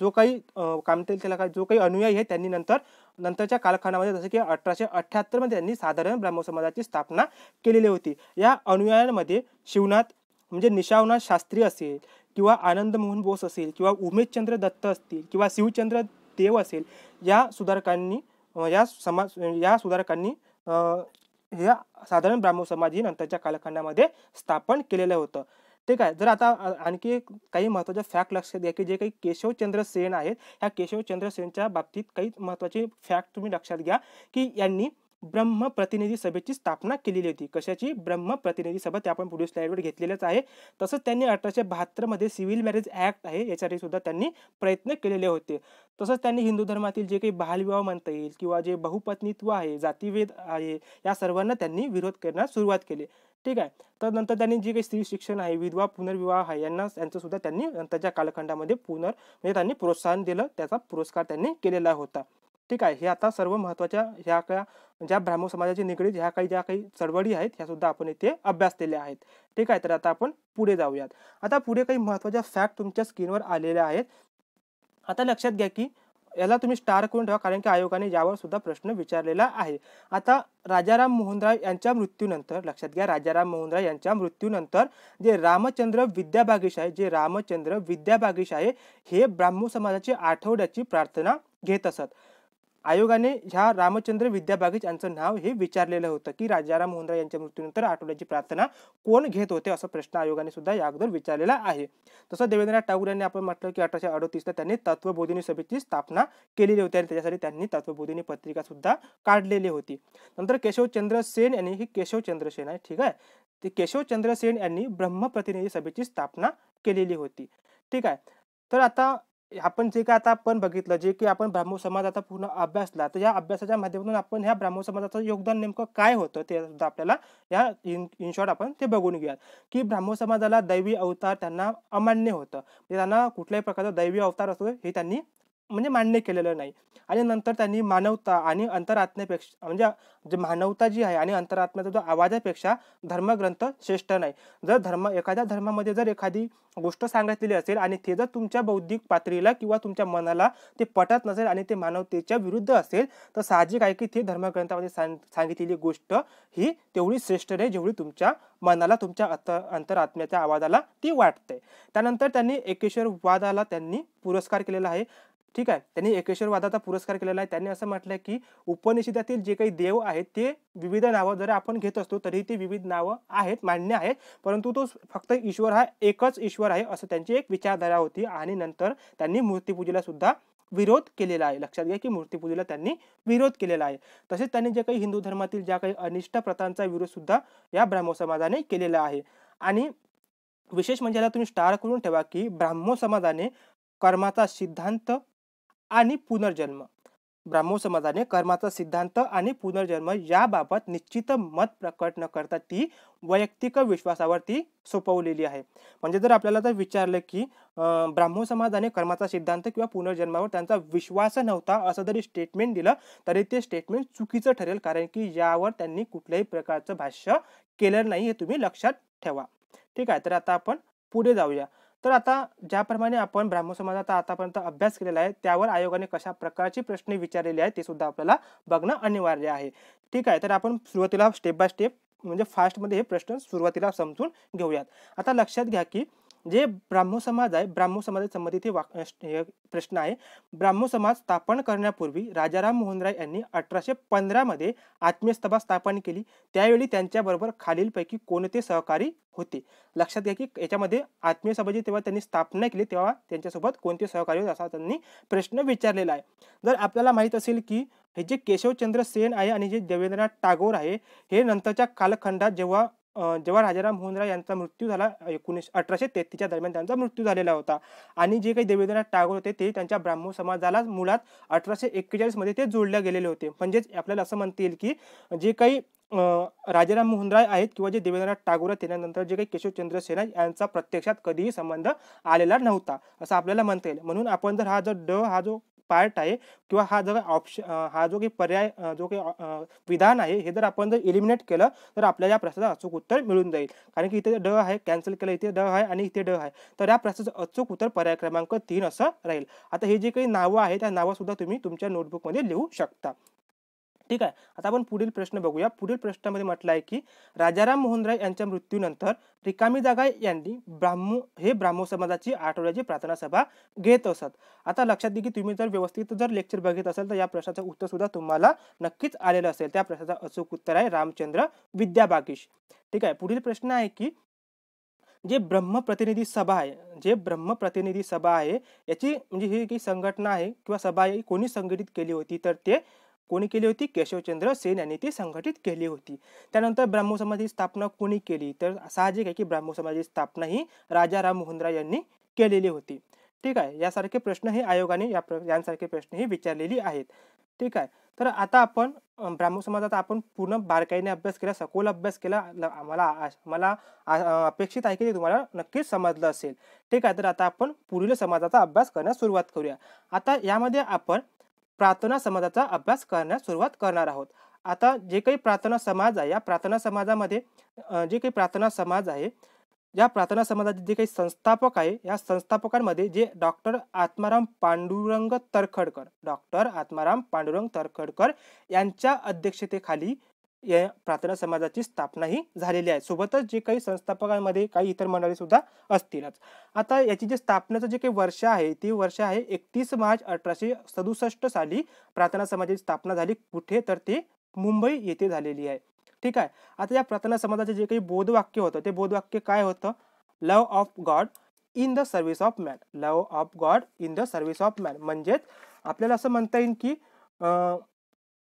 जो काही काम त्याला काय जो काही अनुयायी आहे त्यांनी नंतरच्या कालखंडामध्ये जसं की 1878 मध्ये त्यांनी साधारण ब्राह्मण समाजाची स्थापना केलेली होती. या अनुयायांमध्ये शिवनाथ म्हणजे निशावनाथ शास्त्री असेल किंवा आनंद मोहन बोस असेल किंवा उमेशचंद्र दत्त असतील किंवा शिवचंद्र देव असेल, या सुधारकांनी या साधारण ब्राह्मण समाज ही नंतरच्या कालखंडामध्ये स्थापन केलेलं होतं. ठीक आहे. जर आता आणखी काही महत्त्वाचे फॅक्ट लक्षात घ्या की जे काही केशवचंद्र सेन आहेत, ह्या केशवचंद्र सेनच्या बाबतीत काही महत्त्वाचे फॅक्ट तुम्ही लक्षात घ्या की यांनी ब्रह्म प्रतिनिधी सभेची स्थापना केलेली होती. कशाची? ब्रह्म प्रतिनिधी सभा. ते आपण पुढील स्लाइडवर घेतलेलंच आहे. तसंच त्यांनी 1872 मध्ये सिव्हिल मॅरेज ऍक्ट आहे यासाठी सुद्धा त्यांनी प्रयत्न केलेले होते. तसंच त्यांनी हिंदू धर्मातील जे काही बालविवाह म्हणता येईल किंवा जे बहुपत्नीत्व आहे, जातीभेद आहे, या सर्वांना त्यांनी विरोध करण्यास सुरुवात केली. ठीक आहे. तर नंतर त्यांनी जे काही स्त्री शिक्षण आहे, विधवा पुनर्विवाह आहे, यांचं सुद्धा त्यांनी नंतरच्या कालखंडामध्ये म्हणजे त्यांनी प्रोत्साहन दिलं, त्याचा पुरस्कार त्यांनी केलेला होता. ठीक आहे. हे आता सर्व महत्त्वाच्या ज्या ब्राह्मण समाजाची निगडीत ज्या काही चळवळी आहेत ह्या सुद्धा आपण इथे अभ्यासलेल्या आहेत. ठीक आहे. तर आता आपण पुढे जाऊयात. आता पुढे काही महत्त्वाच्या फॅक्ट तुमच्या स्क्रीनवर आलेल्या आहेत. आता लक्षात घ्या की याला तुम्ही स्टार करून ठेवा, कारण की आयोगाने यावर सुद्धा प्रश्न विचारलेला आहे. आता राजाराम मोहन राय यांच्या मृत्यूनंतर, लक्षात घ्या, राजाराम मोहन राय यांच्या मृत्यूनंतर जे रामचंद्र विद्याबागीश आहे हे ब्राह्मण समाजाची आठवड्याची प्रार्थना घेत असत. आयोगाने ह्या रामचंद्र विद्याबागीश यांचं नाव हे विचारलेलं होतं की राजाराम मोहन राय यांच्या मृत्यूनंतर आठवड्याची प्रार्थना कोण घेत होते, असा प्रश्न आयोगाने सुद्धा या अगोदर विचारलेला आहे. तसं देवेंद्रनाथ टागोर यांनी आपण म्हटलं की 1838 त्यांनी तत्वबोधिनी सभेची स्थापना केलेली होती आणि त्याच्यासाठी त्यांनी तत्वबोधिनी पत्रिका सुद्धा काढलेली होती. नंतर केशवचंद्र सेन यांनी, ही केशवचंद्र सेन आहे, ठीक आहे, ते केशवचंद्र सेन यांनी ब्रह्म प्रतिनिधी सभेची स्थापना केलेली होती. ठीक आहे. तर आता आपण जे काय आता आपण बघितलं, जे की आपण ब्राह्मण समाज आता पूर्ण अभ्यासला, तर या अभ्यासाच्या माध्यमातून आपण ह्या ब्राह्मण समाजाचं योगदान नेमकं काय होतं ते सुद्धा आपल्याला या इन शॉर्ट आपण ते बघून घेऊयात. की ब्राह्मण समाजाला दैवी अवतार त्यांना अमान्य होतं, म्हणजे त्यांना कुठल्याही प्रकारचा दैवी अवतार असतो हे त्यांनी म्हणजे मान्य केलेलं नाही. आणि नंतर त्यांनी मानवता आणि अंतरात्म्यापेक्षा, म्हणजे जे मानवता जी आहे आणि अंतरात्म्याचा जो आवाजापेक्षा धर्मग्रंथ श्रेष्ठ नाही. जर एखाद्या धर्मामध्ये जर एखादी गोष्ट सांगितलेली असेल आणि ते जर तुमच्या बौद्धिक पातळीला किंवा तुमच्या मनाला ते पटत नसेल आणि ते मानवतेच्या विरुद्ध असेल, तर साहजिक आहे की ते धर्मग्रंथामध्ये सांगितलेली गोष्ट ही तेवढी श्रेष्ठ नाही जेवढी तुमच्या मनाला, तुमच्या अंतरात्म्याच्या आवाजाला ती वाटते. त्यानंतर त्यांनी एकेश्वरवादाला त्यांनी पुरस्कार केलेला आहे. ठीक आहे. त्यांनी एकेश्वरवादाचा पुरस्कार केलेला आहे. त्यांनी असं म्हटलं की उपनिषदातील जे काही देव आहेत ते विविध नावं जरी आपण घेत असतो तरी ते विविध नावं आहेत, मान्य आहेत, परंतु तो फक्त ईश्वर हा एकच ईश्वर आहे, असं त्यांची एक विचारधारा होती. आणि नंतर त्यांनी मूर्तीपूजेला सुद्धा विरोध केलेला आहे. लक्षात घ्या की मूर्तीपूजेला त्यांनी विरोध केलेला आहे. तसेच त्यांनी जे काही हिंदू धर्मातील ज्या काही अनिष्ट प्रथांचा विरोध सुद्धा या ब्राह्मण समाजाने केलेला आहे. आणि विशेष म्हणजे याला तुम्ही स्टार करून ठेवा की ब्राह्मण समाजाने कर्माचा सिद्धांत आणि पुनर्जन्म, ब्राह्मण समाजाने कर्माचा सिद्धांत आणि पुनर्जन्म याबाबत निश्चित मत प्रकट न करता ती वैयक्तिक विश्वासावरती सोपवलेली आहे. म्हणजे जर आपल्याला जर विचारलं की ब्राह्मण समाजाने कर्माचा सिद्धांत किंवा पुनर्जन्मावर त्यांचा विश्वास नव्हता असं जरी स्टेटमेंट दिलं तरी ते स्टेटमेंट चुकीचं ठरेल, कारण की यावर त्यांनी कुठल्याही प्रकारचं भाष्य केलं नाही, हे तुम्ही लक्षात ठेवा. ठीक आहे. तर आता आपण पुढे जाऊया. तर आता ज्याप्रमाणे आपण ब्राह्मण समाजाचा आतापर्यंत अभ्यास केलेला आहे त्यावर आयोगाने कशा प्रकारचे प्रश्न विचारलेले आहेत ते सुद्धा आपल्याला बघणं अनिवार्य आहे. ठीक आहे. तर आपण सुरुवातीला स्टेप बाय स्टेप म्हणजे फास्टमध्ये हे प्रश्न सुरुवातीला समजून घेऊयात. आता लक्षात घ्या की जे ब्राह्मो समाज आहे, ब्राह्मो समाजाशी संबंधित हे प्रश्न आहे. ब्राह्मो समाज स्थापन करण्यापूर्वी राजाराम मोहन राय यांनी 1815 मध्ये आत्मीय सभा स्थापन केली. त्यावेळी त्यांच्याबरोबर खालीलपैकी कोणते सहकारी होते? लक्षात घ्या की याच्यामध्ये आत्मीय सभेची तेव्हा त्यांनी स्थापना केली, तेव्हा त्यांच्यासोबत कोणते सहकारी होते असा त्यांनी प्रश्न विचारलेला आहे. जर आपल्याला माहित असेल की हे जे केशवचंद्र सेन आहे आणि जे देवेंद्रनाथ टागोर आहे, हे नंतरच्या कालखंडात जेव्हा राजाराम मोहन राय यांचा मृत्यू झाला 1833 दरम्यान त्यांचा मृत्यू झालेला होता. आणि जे काही देवेंद्रनाथ टागोर होते ते त्यांच्या ब्राह्मो समाजाला मुळात 1841 मध्ये ते जोडले गेलेले होते. म्हणजेच आपल्याला असं म्हणता येईल की जे काही राजाराम मोहन राय आहेत किंवा जे देवेंद्रनाथ टागोर आहेत त्यानंतर जे काही केशवचंद्र सेन यांचा प्रत्यक्षात कधीही संबंध आलेला नव्हता असं आपल्याला म्हणता येईल. म्हणून आपण जर हा जो पार्ट आहे किंवा हा जो ऑप्शन हा जो काही पर्याय जो काही विधान आहे हे जर आपण जर एलिमिनेट केलं तर आपल्याला या प्रश्नाचं अचूक उत्तर मिळून जाईल. कारण की इथे ड आहे, कॅन्सल केलं, इथे ड आहे आणि इथे ड आहे. तर या प्रश्नाचं अचूक उत्तर पर्याय क्रमांक 3 असं राहील. आता हे जे काही नावं आहे त्या नावं सुद्धा तुम्ही तुमच्या नोटबुकमध्ये लिहू शकता. ठीक आहे. आता आपण पुढील प्रश्न बघूया. पुढील प्रश्नामध्ये म्हटलं आहे की राजाराम मोहन राय यांच्या मृत्यूनंतर रिकामी जागा यांनी ब्राह्मो समाजाची आठवड्याची प्रार्थना सभा घेत असत. आता लक्षात घ्या की तुम्ही जर व्यवस्थित जर लेक्चर बघित असाल तर या प्रश्नाचं उत्तर सुद्धा तुम्हाला नक्कीच आलेलं असेल. त्या प्रश्नाचं अचूक उत्तर आहे रामचंद्र विद्याबागीश. ठीक आहे. पुढील प्रश्न आहे की जे ब्रह्मप्रतिनिधी सभा आहे याची म्हणजे ही काही संघटना आहे किंवा सभा आहे कोणी संघटित केली होती? तर ते कोणी केली होती? केशवचंद्र सेन यांनी ती संघटित केली होती. त्यानंतर ब्राह्मो समाजाची स्थापना कोणी केली? तर साहजिक आहे की ब्राह्मो समाजाची स्थापना ही राजाराम मोहन राय यांनी केलेली होती. ठीक आहे. यासारखे प्रश्न हे आयोगाने यांसारखे प्रश्न हे विचारलेली आहेत. ठीक आहे. तर आता आपण ब्राह्मो समाजाचा आपण पूर्ण बारकाईने अभ्यास केला, सखोल अभ्यास केला. मला अपेक्षित आहे की तुम्हाला नक्कीच समजलं असेल. ठीक आहे. तर आता आपण पुढील समाजाचा अभ्यास करण्यास सुरुवात करूया. आता यामध्ये आपण प्रार्थना समाजाचा अभ्यास करण्यास सुरुवात करणार आहोत. आता जे काही प्रार्थना समाज आहे या प्रार्थना समाजामध्ये या प्रार्थना समाजाचे जे काही संस्थापक आहे या संस्थापकांमध्ये जे डॉक्टर आत्माराम पांडुरंग तरखडकर यांच्या अध्यक्षतेखाली या प्रार्थना समाजाची स्थापना ही झालेली आहे. सोबतच जे काही संस्थापकांमध्ये काही इतर मंडळी सुद्धा असतीलच. आता याची जे स्थापनेचं जे काही वर्ष आहे ती वर्ष आहे 31 मार्च 1867 साली प्रार्थना समाजाची स्थापना झाली. कुठे? तर ते मुंबई येथे झालेली आहे. ठीक आहे. आता या प्रार्थना समाजाचे जे काही बोधवाक्य होतं ते बोधवाक्य काय होतं? Love of God in the service of man. Love of God in the service of man म्हणजेच आपल्याला असं म्हणता येईल की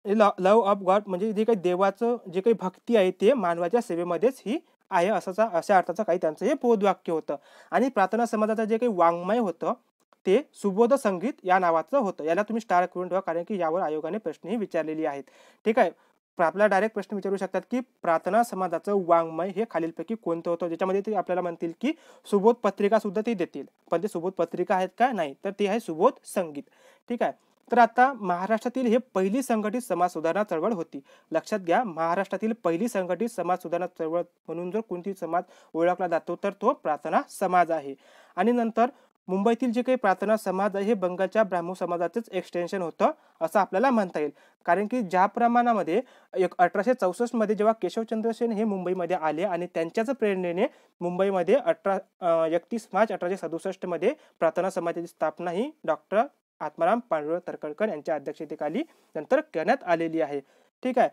लव्ह ऑफ गॉड म्हणजे जे काही देवाचं जे काही भक्ती आहे ते मानवाच्या सेवेमध्येच ही आहे अशा अर्थाचं काही त्यांचं हे बोधवाक्य होतं. आणि प्रार्थना समाजाचं जे काही वाङ्मय होतं ते सुबोध संगीत या नावाचं होतं. याला तुम्ही स्टार करून ठेवा कारण की यावर आयोगाने प्रश्नही विचारलेली आहेत. ठीक आहे. आपल्याला डायरेक्ट प्रश्न विचारू शकतात की प्रार्थना समाजाचं वाङ्मय हे खालीलपैकी कोणतं होतं? ज्याच्यामध्ये ते आपल्याला म्हणतील की सुबोध पत्रिका सुद्धा ते देतील. पण ते सुबोध पत्रिका आहेत का? नाही. तर ते आहे सुबोध संगीत. ठीक आहे. तर आता महाराष्ट्रातील हे पहिली संघटित समाज सुधारणा चळवळ होती. लक्षात घ्या, महाराष्ट्रातील पहिली संघटित समाज सुधारणा चळवळ म्हणून जर कोणती समाज ओळखला जातो तर तो प्रार्थना समाज आहे. आणि नंतर मुंबईतील जे काही प्रार्थना समाज आहे हे बंगालच्या ब्राह्मो समाजाचंच एक्सटेन्शन होतं असं आपल्याला म्हणता येईल. कारण की ज्या प्रमाणामध्ये 1864 मध्ये जेव्हा केशवचंद्र सेन हे मुंबईमध्ये आले आणि त्यांच्याच प्रेरणेने मुंबईमध्ये 31 मार्च 1867 मध्ये प्रार्थना समाजाची स्थापना ही डॉक्टर आत्माराम पांडुरंग तरखडकर यांच्या अध्यक्षतेखाली नंतर करण्यात आलेली आहे. ठीक आहे.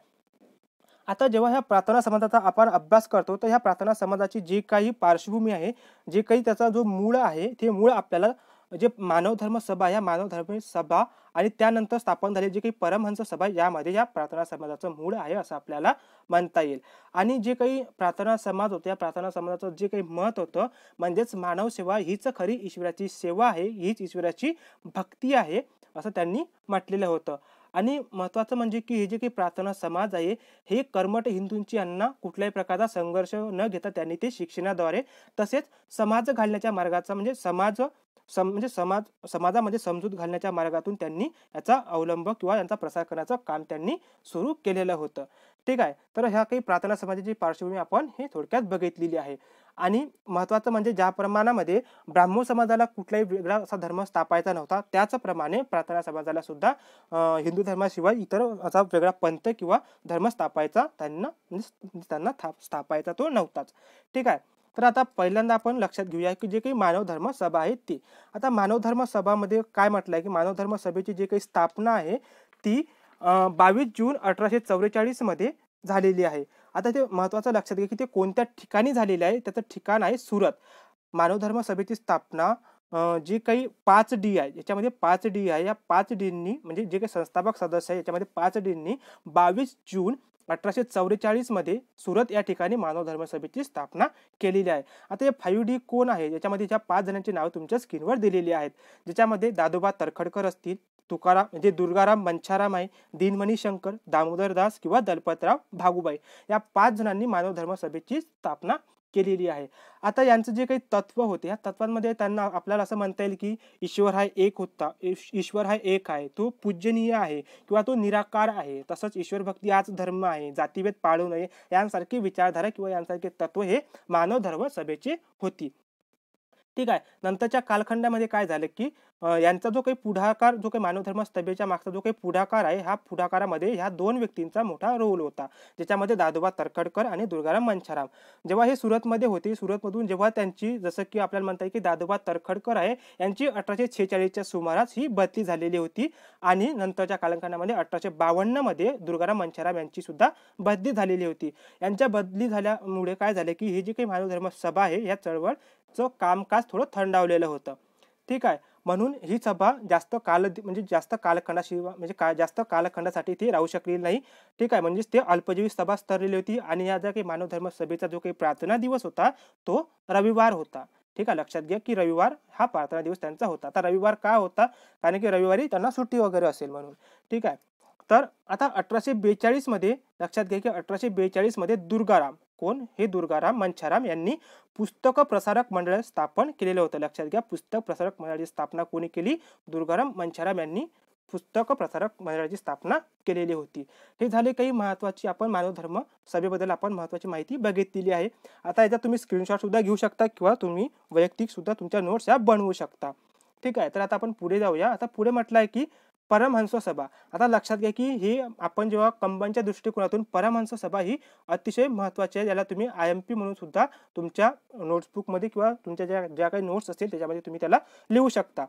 आता जेव्हा ह्या प्रार्थना समाजाचा आपण अभ्यास करतो तर ह्या प्रार्थना समाजाची जी काही पार्श्वभूमी आहे, जे काही त्याचा जो मूळ आहे ते मूळ आपल्याला जे मानव धर्म सभा या मानव धर्म सभा आणि त्यानंतर स्थापन झालेली जी काही परमहंस सभा यामध्ये या प्रार्थना समाजाचं मूळ आहे असं आपल्याला म्हणता येईल. आणि जे काही प्रार्थना समाज होते या प्रार्थना समाजाचं जे काही मत होतं म्हणजेच मानव सेवा हीच खरी ईश्वराची सेवा आहे, हीच ईश्वराची भक्ती आहे असं त्यांनी म्हटलेलं होतं. आणि महत्त्वाचं म्हणजे की हे जे काही प्रार्थना समाज आहे हे कर्मठ हिंदूंची यांना कुठल्याही प्रकारचा संघर्ष न घेता त्यांनी ते शिक्षणाद्वारे तसेच समाज घालण्याच्या मार्गाचा म्हणजे समाजामध्ये समजूत घालण्याच्या मार्गातून त्यांनी याचा अवलंब किंवा यांचा प्रसार करण्याचं काम त्यांनी सुरू केलेलं होतं. ठीक आहे. तर ह्या काही प्रार्थना समाजाची पार्श्वभूमी आपण हे थोडक्यात बघितलेली आहे. आणि महत्त्वाचं म्हणजे ज्या प्रमाणामध्ये ब्राह्मो समाजाला कुठलाही वेगळा असा धर्म स्थापायचा नव्हता त्याचप्रमाणे प्रार्थना समाजाला सुद्धा हिंदू धर्माशिवाय इतर असा वेगळा पंथ किंवा धर्म स्थापायचा त्यांना स्थापायचा तो नव्हताच. ठीक आहे. तर आता पहिल्यांदा आपण लक्षात घेऊया की जे काही मानव धर्म सभा आहे ती. आता मानव धर्म सभामध्ये काय म्हटलंय की मानव धर्म सभेची जी काही स्थापना आहे ती 22 जून 1844 मध्ये झालेली आहे. आता ते महत्त्वाचं लक्षात घ्या की ते कोणत्या ठिकाणी झालेले आहे, त्याचं ठिकाण आहे सुरत. मानव धर्म सभेची स्थापना जी काही 5D आहे, याच्यामध्ये 5D आहे. या 5Dंनी म्हणजे जे काही संस्थापक सदस्य आहे याच्यामध्ये 5Dंनी 22 जून 1844 मध्ये सुरत या ठिकाणी मानव धर्म सभेची स्थापना केलेली आहे. आता हे 5D कोण आहे, याच्यामध्ये ज्या 5 जणांची नाव तुमच्या स्क्रीनवर दिलेली आहेत, ज्याच्यामध्ये दादोबा तरखडकर असतील, तुकाराम म्हणजे दुर्गाराम मंछाराम आहे, दिनमणी शंकर, दामोदर दास किंवा दलपतराव भागुबाई, या 5 जणांनी मानव धर्म सभेची स्थापना केलेली आहे. आता यांचं जे काही तत्व होते, या तत्वांमध्ये त्यांना आपल्याला असं म्हणता येईल की ईश्वर हा एक होता, ईश्वर हा एक आहे, तो पूजनीय आहे किंवा तो निराकार आहे. तसंच ईश्वर भक्ती हाच धर्म आहे, जातीभेद पाळू नये, यांसारखी विचारधारा किंवा यांसारखे तत्व हे मानव धर्म सभेचे होती. ठीक आहे. नंतरच्या कालखंडामध्ये काय झालं की यांचा जो काही पुढाकार, जो काही मानव धर्म सभेच्या मागचा जो काही पुढाकार आहे, ह्या पुढाकारामध्ये ह्या 2 व्यक्तींचा मोठा रोल होता, ज्याच्यामध्ये दादोबा तरखडकर आणि दुर्गाराम मंछाराम. जेव्हा हे सुरतमध्ये होते, सुरतमधून जेव्हा त्यांची जसं की आपल्याला म्हणता येईल की दादोबा तरखडकर आहे यांची 1846च्या सुमारास ही बदली झालेली होती आणि नंतरच्या कालखंडामध्ये 1852 मध्ये दुर्गाराम मंछाराम यांची सुद्धा बदली झालेली होती. यांच्या बदली झाल्यामुळे काय झालं की हे जे काही मानव धर्म सभा आहे या चळवळचं कामकाज थोडं थंडावलेलं होतं. ठीक आहे. म्हणून ही सभा जास्त कालखंडासाठी ती राहू शकली नाही. ठीक आहे. म्हणजेच ते अल्पजीवी सभा ठरलेली होती आणि या ज्या काही मानव धर्म सभेचा जो काही प्रार्थना दिवस होता तो रविवार होता. ठीक आहे. लक्षात घ्या की रविवार हा प्रार्थना दिवस त्यांचा होता. आता रविवार का होता? कारण की रविवारी त्यांना सुट्टी वगैरे असेल म्हणून. ठीक आहे. तर आता 1842 मध्ये लक्षात घ्या की 1842 मध्ये दुर्गाराम, कोण? हे दुर्गाराम मंछाराम यांनी पुस्तक प्रसारक मंडळ स्थापन केलेलं होतं. लक्षात घ्या, पुस्तक प्रसारक मंडळाची स्थापना कोणी केली? दुर्गाराम मंछाराम यांनी पुस्तक प्रसारक मंडळाची स्थापना केलेली होती. हे झाले काही महत्त्वाची आपण मानव धर्म सभेबद्दल आपण महत्त्वाची माहिती बघितलेली आहे. आता याचा तुम्ही स्क्रीनशॉट सुद्धा घेऊ शकता किंवा तुम्ही वैयक्तिक सुद्धा तुमच्या नोट्स या बनवू शकता. ठीक आहे. तर आता आपण पुढे जाऊया. आता पुढे म्हटलं आहे की परमहंस सभा. आता लक्षात घ्या की हे आपण जेव्हा कंबाईनच्या दृष्टिकोनातून परमहंस सभा ही अतिशय महत्त्वाची आहे. याला तुम्ही IMP म्हणून सुद्धा तुमच्या नोट्सबुकमध्ये किंवा तुमच्या ज्या काही नोट्स असतील त्याच्यामध्ये तुम्ही त्याला लिहू शकता.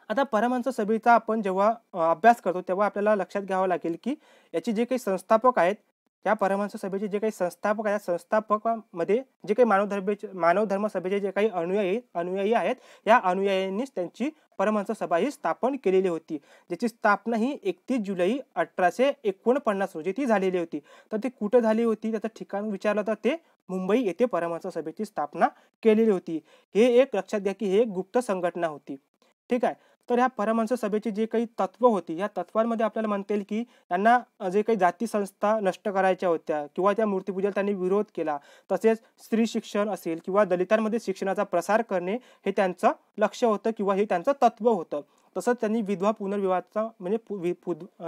आता परमहंस सभेचा आपण जेव्हा अभ्यास करतो तेव्हा आपल्याला लक्षात घ्यावं लागेल की याचे जे काही संस्थापक आहेत, या परमहंस सभेचे जे काही संस्थापक आहेत, संस्थापकामध्ये जे काही मानव धर्म सभेचे जे काही अनुयायी आहेत, या अनुयायींनीच त्यांची परमहंस सभा ही स्थापन केलेली होती, ज्याची स्थापना ही 31 जुलै 1849 रोजी ती झालेली होती. तर ती कुठे झाली होती, त्याचं ठिकाण विचारलं तर ते मुंबई येथे परमहंस सभेची स्थापना केलेली होती. हे एक लक्षात घ्या की हे एक गुप्त संघटना होती. ठीक आहे. तर ह्या परमहंस सभेची जे काही तत्व होती, या तत्वांमध्ये आपल्याला म्हणता येईल की त्यांना जे काही जाती संस्था नष्ट करायच्या होत्या किंवा त्या मूर्तीपूजेला त्यांनी विरोध केला. तसेच स्त्री शिक्षण असेल किंवा दलितांमध्ये शिक्षणाचा प्रसार करणे हे त्यांचं लक्ष्य होतं किंवा हे त्यांचं तत्व होतं. तसंच त्यांनी विधवा पुनर्विवाहाचा म्हणजे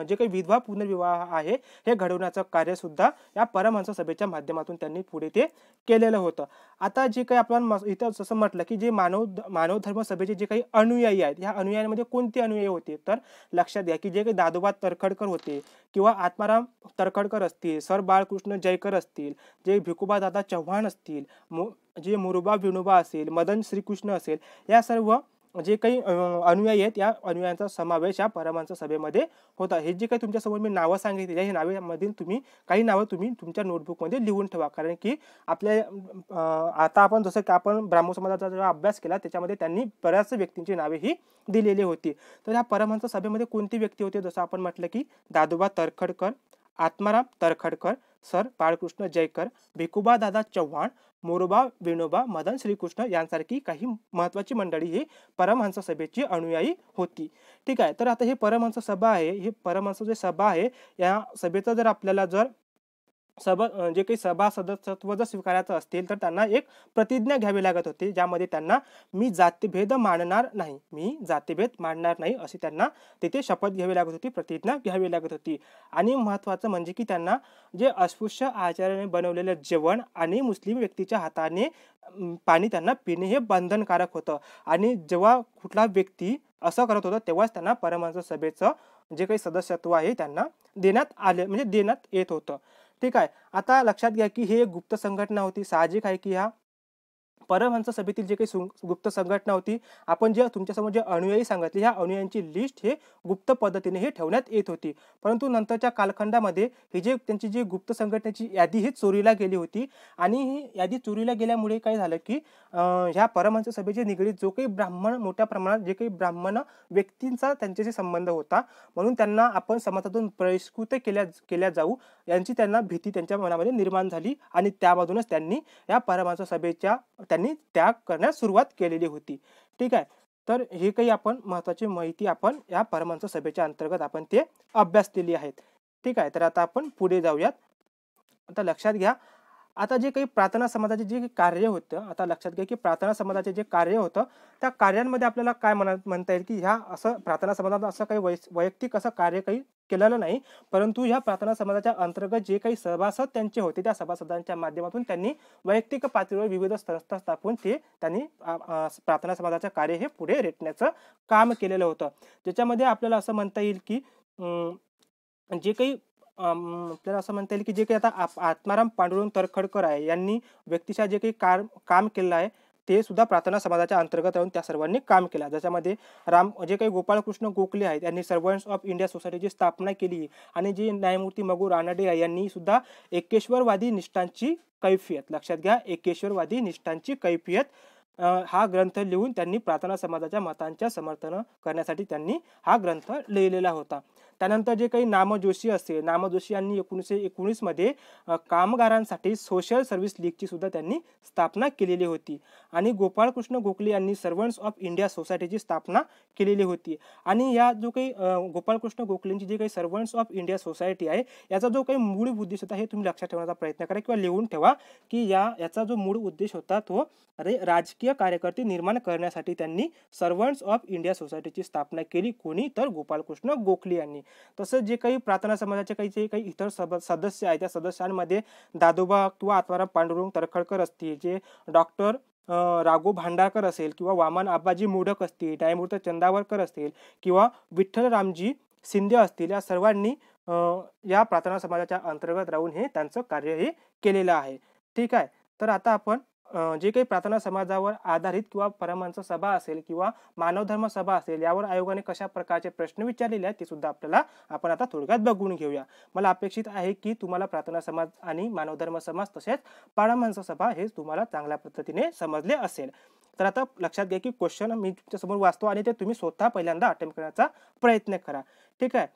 जे काही विधवा पुनर्विवाह आहे हे घडवण्याचं कार्य सुद्धा या परमहंस सभेच्या माध्यमातून त्यांनी पुढे ते केलेलं होतं. आता जे काही आपण इथं जसं म्हटलं की जे मानव धर्म सभेचे जे काही अनुयायी आहेत, ह्या अनुयायांमध्ये कोणते अनुयायी होते? तर लक्षात घ्या की जे काही दादोबा तरखडकर होते किंवा आत्माराम तरखडकर असतील, सर बाळकृष्ण जयकर असतील, जे भिकोबा दादा चव्हाण असतील, जे मुरुबा विनोबा असेल, मदन श्रीकृष्ण असेल, या सर्व जे काही अनुयायी आहेत या अनुयायांचा समावेश या परमहंस सभेमध्ये होता. हे जे काही तुमच्यासमोर मी नावं सांगितली, या नावांमधील काही नावं तुम्ही तुमच्या नोटबुकमध्ये लिहून ठेवा. कारण की आता आपण जसं की आपण ब्राह्मण समाजाचा जेव्हा अभ्यास केला त्याच्यामध्ये त्यांनी बऱ्याच व्यक्तींची नावे ही दिलेली होती. तर ह्या परमहंस सभेमध्ये कोणती व्यक्ती होते? जसं आपण म्हटलं की दादोबा तरखडकर, आत्माराम तरखडकर, सर बाळकृष्ण जयकर, भिकोबा दादा चव्हाण, मोरोबा विनोबा, मदन श्रीकृष्ण यांसारखी काही महत्त्वाची मंडळी ही परमहंस सभेची अनुयायी होती. ठीक आहे. तर आता हे परमहंस सभा आहे, ही परमहंस जे सभा आहे या सभेचं जर आपल्याला जे काही सभा सदस्यत्व जर स्वीकारायचं असतील तर त्यांना एक प्रतिज्ञा घ्यावी लागत होती, ज्यामध्ये त्यांना मी जातीभेद मानणार नाही अशी त्यांना तिथे शपथ घ्यावी लागत होती, प्रतिज्ञा घ्यावी लागत होती. आणि महत्त्वाचं म्हणजे की त्यांना जे अस्पृश्य आचार्याने बनवलेलं जेवण आणि मुस्लिम व्यक्तीच्या हाताने पाणी त्यांना पिणे हे बंधनकारक होतं. आणि जेव्हा कुठला व्यक्ती असं करत होता तेव्हाच त्यांना परमहंस सभेचं जे काही सदस्यत्व आहे त्यांना देण्यात येत होतं. ठीक आहे. आता लक्षात घ्या की ही एक गुप्त संघटना होती. साहजिक आहे की ह्या परमहंस सभेतील जे काही गुप्त संघटना होती, आपण जे तुमच्यासमोर जे अनुयायी सांगितले, ह्या अनुयायांची लिस्ट हे गुप्त पद्धतीने हे ठेवण्यात येत होती. परंतु नंतरच्या कालखंडामध्ये ही जे त्यांची जी गुप्त संघटनेची यादी ही चोरीला गेली होती आणि ही यादी चोरीला गेल्यामुळे काय झालं की ह्या परमहंस सभेचे निगडीत जो काही ब्राह्मण मोठ्या प्रमाणात जे काही ब्राह्मण व्यक्तींचा त्यांच्याशी संबंध होता, म्हणून त्यांना आपण समाजातून बहिष्कृत केल्या जाऊ यांची त्यांना भीती त्यांच्या मनामध्ये निर्माण झाली आणि त्यामधूनच त्यांनी या परमहंस सभेच्या त्यांनी त्याग करण्यास सुरुवात केलेली होती. ठीक आहे. तर हे काही आपण महत्त्वाची माहिती आपण या परमहंस सभेच्या अंतर्गत आपण ते अभ्यासलेली आहेत. ठीक आहे. तर आता आपण पुढे जाऊयात. आता लक्षात घ्या, आता जे काही प्रार्थना समाजाचे जे कार्य होतं, आता लक्षात घ्या की प्रार्थना समाजाचे जे कार्य होतं, त्या कार्यांमध्ये आपल्याला काय म्हणता येईल की ह्या असं प्रार्थना समाजात असं काही वैयक्तिक असं कार्य काही केलेलं नाही, परंतु ह्या प्रार्थना समाजाच्या अंतर्गत जे काही सभासद त्यांचे होते, त्या सभासदांच्या माध्यमातून त्यांनी वैयक्तिक पातळीवर विविध संस्था स्थापून त्यांनी प्रार्थना समाजाचे कार्य हे पुढे रेटण्याचं काम केलेलं होतं. ज्याच्यामध्ये आपल्याला असं म्हणता येईल की जे काही आपल्याला असं म्हणता येईल की जे काही आता आत्माराम पांडुरंग तरखडकर आहे, यांनी व्यक्तिशः जे काही काम केलेलं आहे ते सुद्धा प्रार्थना समाजाच्या अंतर्गत राहून त्या सर्वांनी काम केलं. ज्याच्यामध्ये जे काही गोपाळकृष्ण गोखले आहेत, यांनी सर्वंट्स ऑफ इंडिया सोसायटीची स्थापना केली आणि जे न्यायमूर्ती मगू रानडे यांनी सुद्धा एकेश्वरवादी निष्ठांची कैफियत, लक्षात घ्या, एकेश्वरवादी निष्ठांची कैफियत हा ग्रंथ लिहून त्यांनी प्रार्थना समाजाच्या मतांच्या समर्थन करण्यासाठी त्यांनी हा ग्रंथ लिहिलेला होता. त्यानंतर जे काही नामजोशी असेल, नामजोशी यांनी 1919 मध्ये कामगारांसाठी सोशल सर्व्हिस लीगची सुद्धा त्यांनी स्थापना केलेली होती आणि गोपाळकृष्ण गोखले यांनी सर्वंट्स ऑफ इंडिया सोसायटीची स्थापना केलेली होती. आणि या जो काही गोपाळकृष्ण गोखलेंची जी काही सर्वंट्स ऑफ इंडिया सोसायटी आहे, याचा जो काही मूळ उद्देश होता हे तुम्ही लक्षात ठेवण्याचा प्रयत्न करा किंवा लिहून ठेवा की याचा जो मूळ उद्देश होता तो राजकीय कार्यकर्ते निर्माण करण्यासाठी त्यांनी सर्वंट्स ऑफ इंडिया सोसायटीची स्थापना केली. कोणी? तर गोपाळकृष्ण गोखले यांनी. तसंच जे काही प्रार्थना समाजाचे जे काही इतर सदस्य आहेत, त्या सदस्यांमध्ये दादोबा किंवा आत्माराम पांडुरंग तरखडकर असतील, जे डॉक्टर राघो भांडारकर असेल किंवा वामन आबाजी मोडक असतील, न्यायमूर्ती चंदावरकर असतील किंवा विठ्ठल रामजी शिंदे असतील, या सर्वांनी या प्रार्थना समाजाच्या अंतर्गत राहून हे त्यांचं कार्य हे केलेलं आहे. ठीक आहे. तर आता आपण जे काही प्रार्थना समाजावर आधारित किंवा परमहंस सभा असेल किंवा मानवधर्म सभा असेल, यावर आयोगाने कशा प्रकारचे प्रश्न विचारलेले आहेत ते सुद्धा आपण आता थोडक्यात बघून घेऊया. मला अपेक्षित आहे की तुम्हाला प्रार्थना समाज आणि मानवधर्म समाज तसेच परमहंस सभा हे तुम्हाला चांगल्या पद्धतीने समजले असेल. तर आता लक्षात घ्या की क्वेश्चन मी तुमच्यासमोर वाचतो आणि ते तुम्ही स्वतः पहिल्यांदा अटेम्प्ट करण्याचा प्रयत्न करा. ठीक आहे.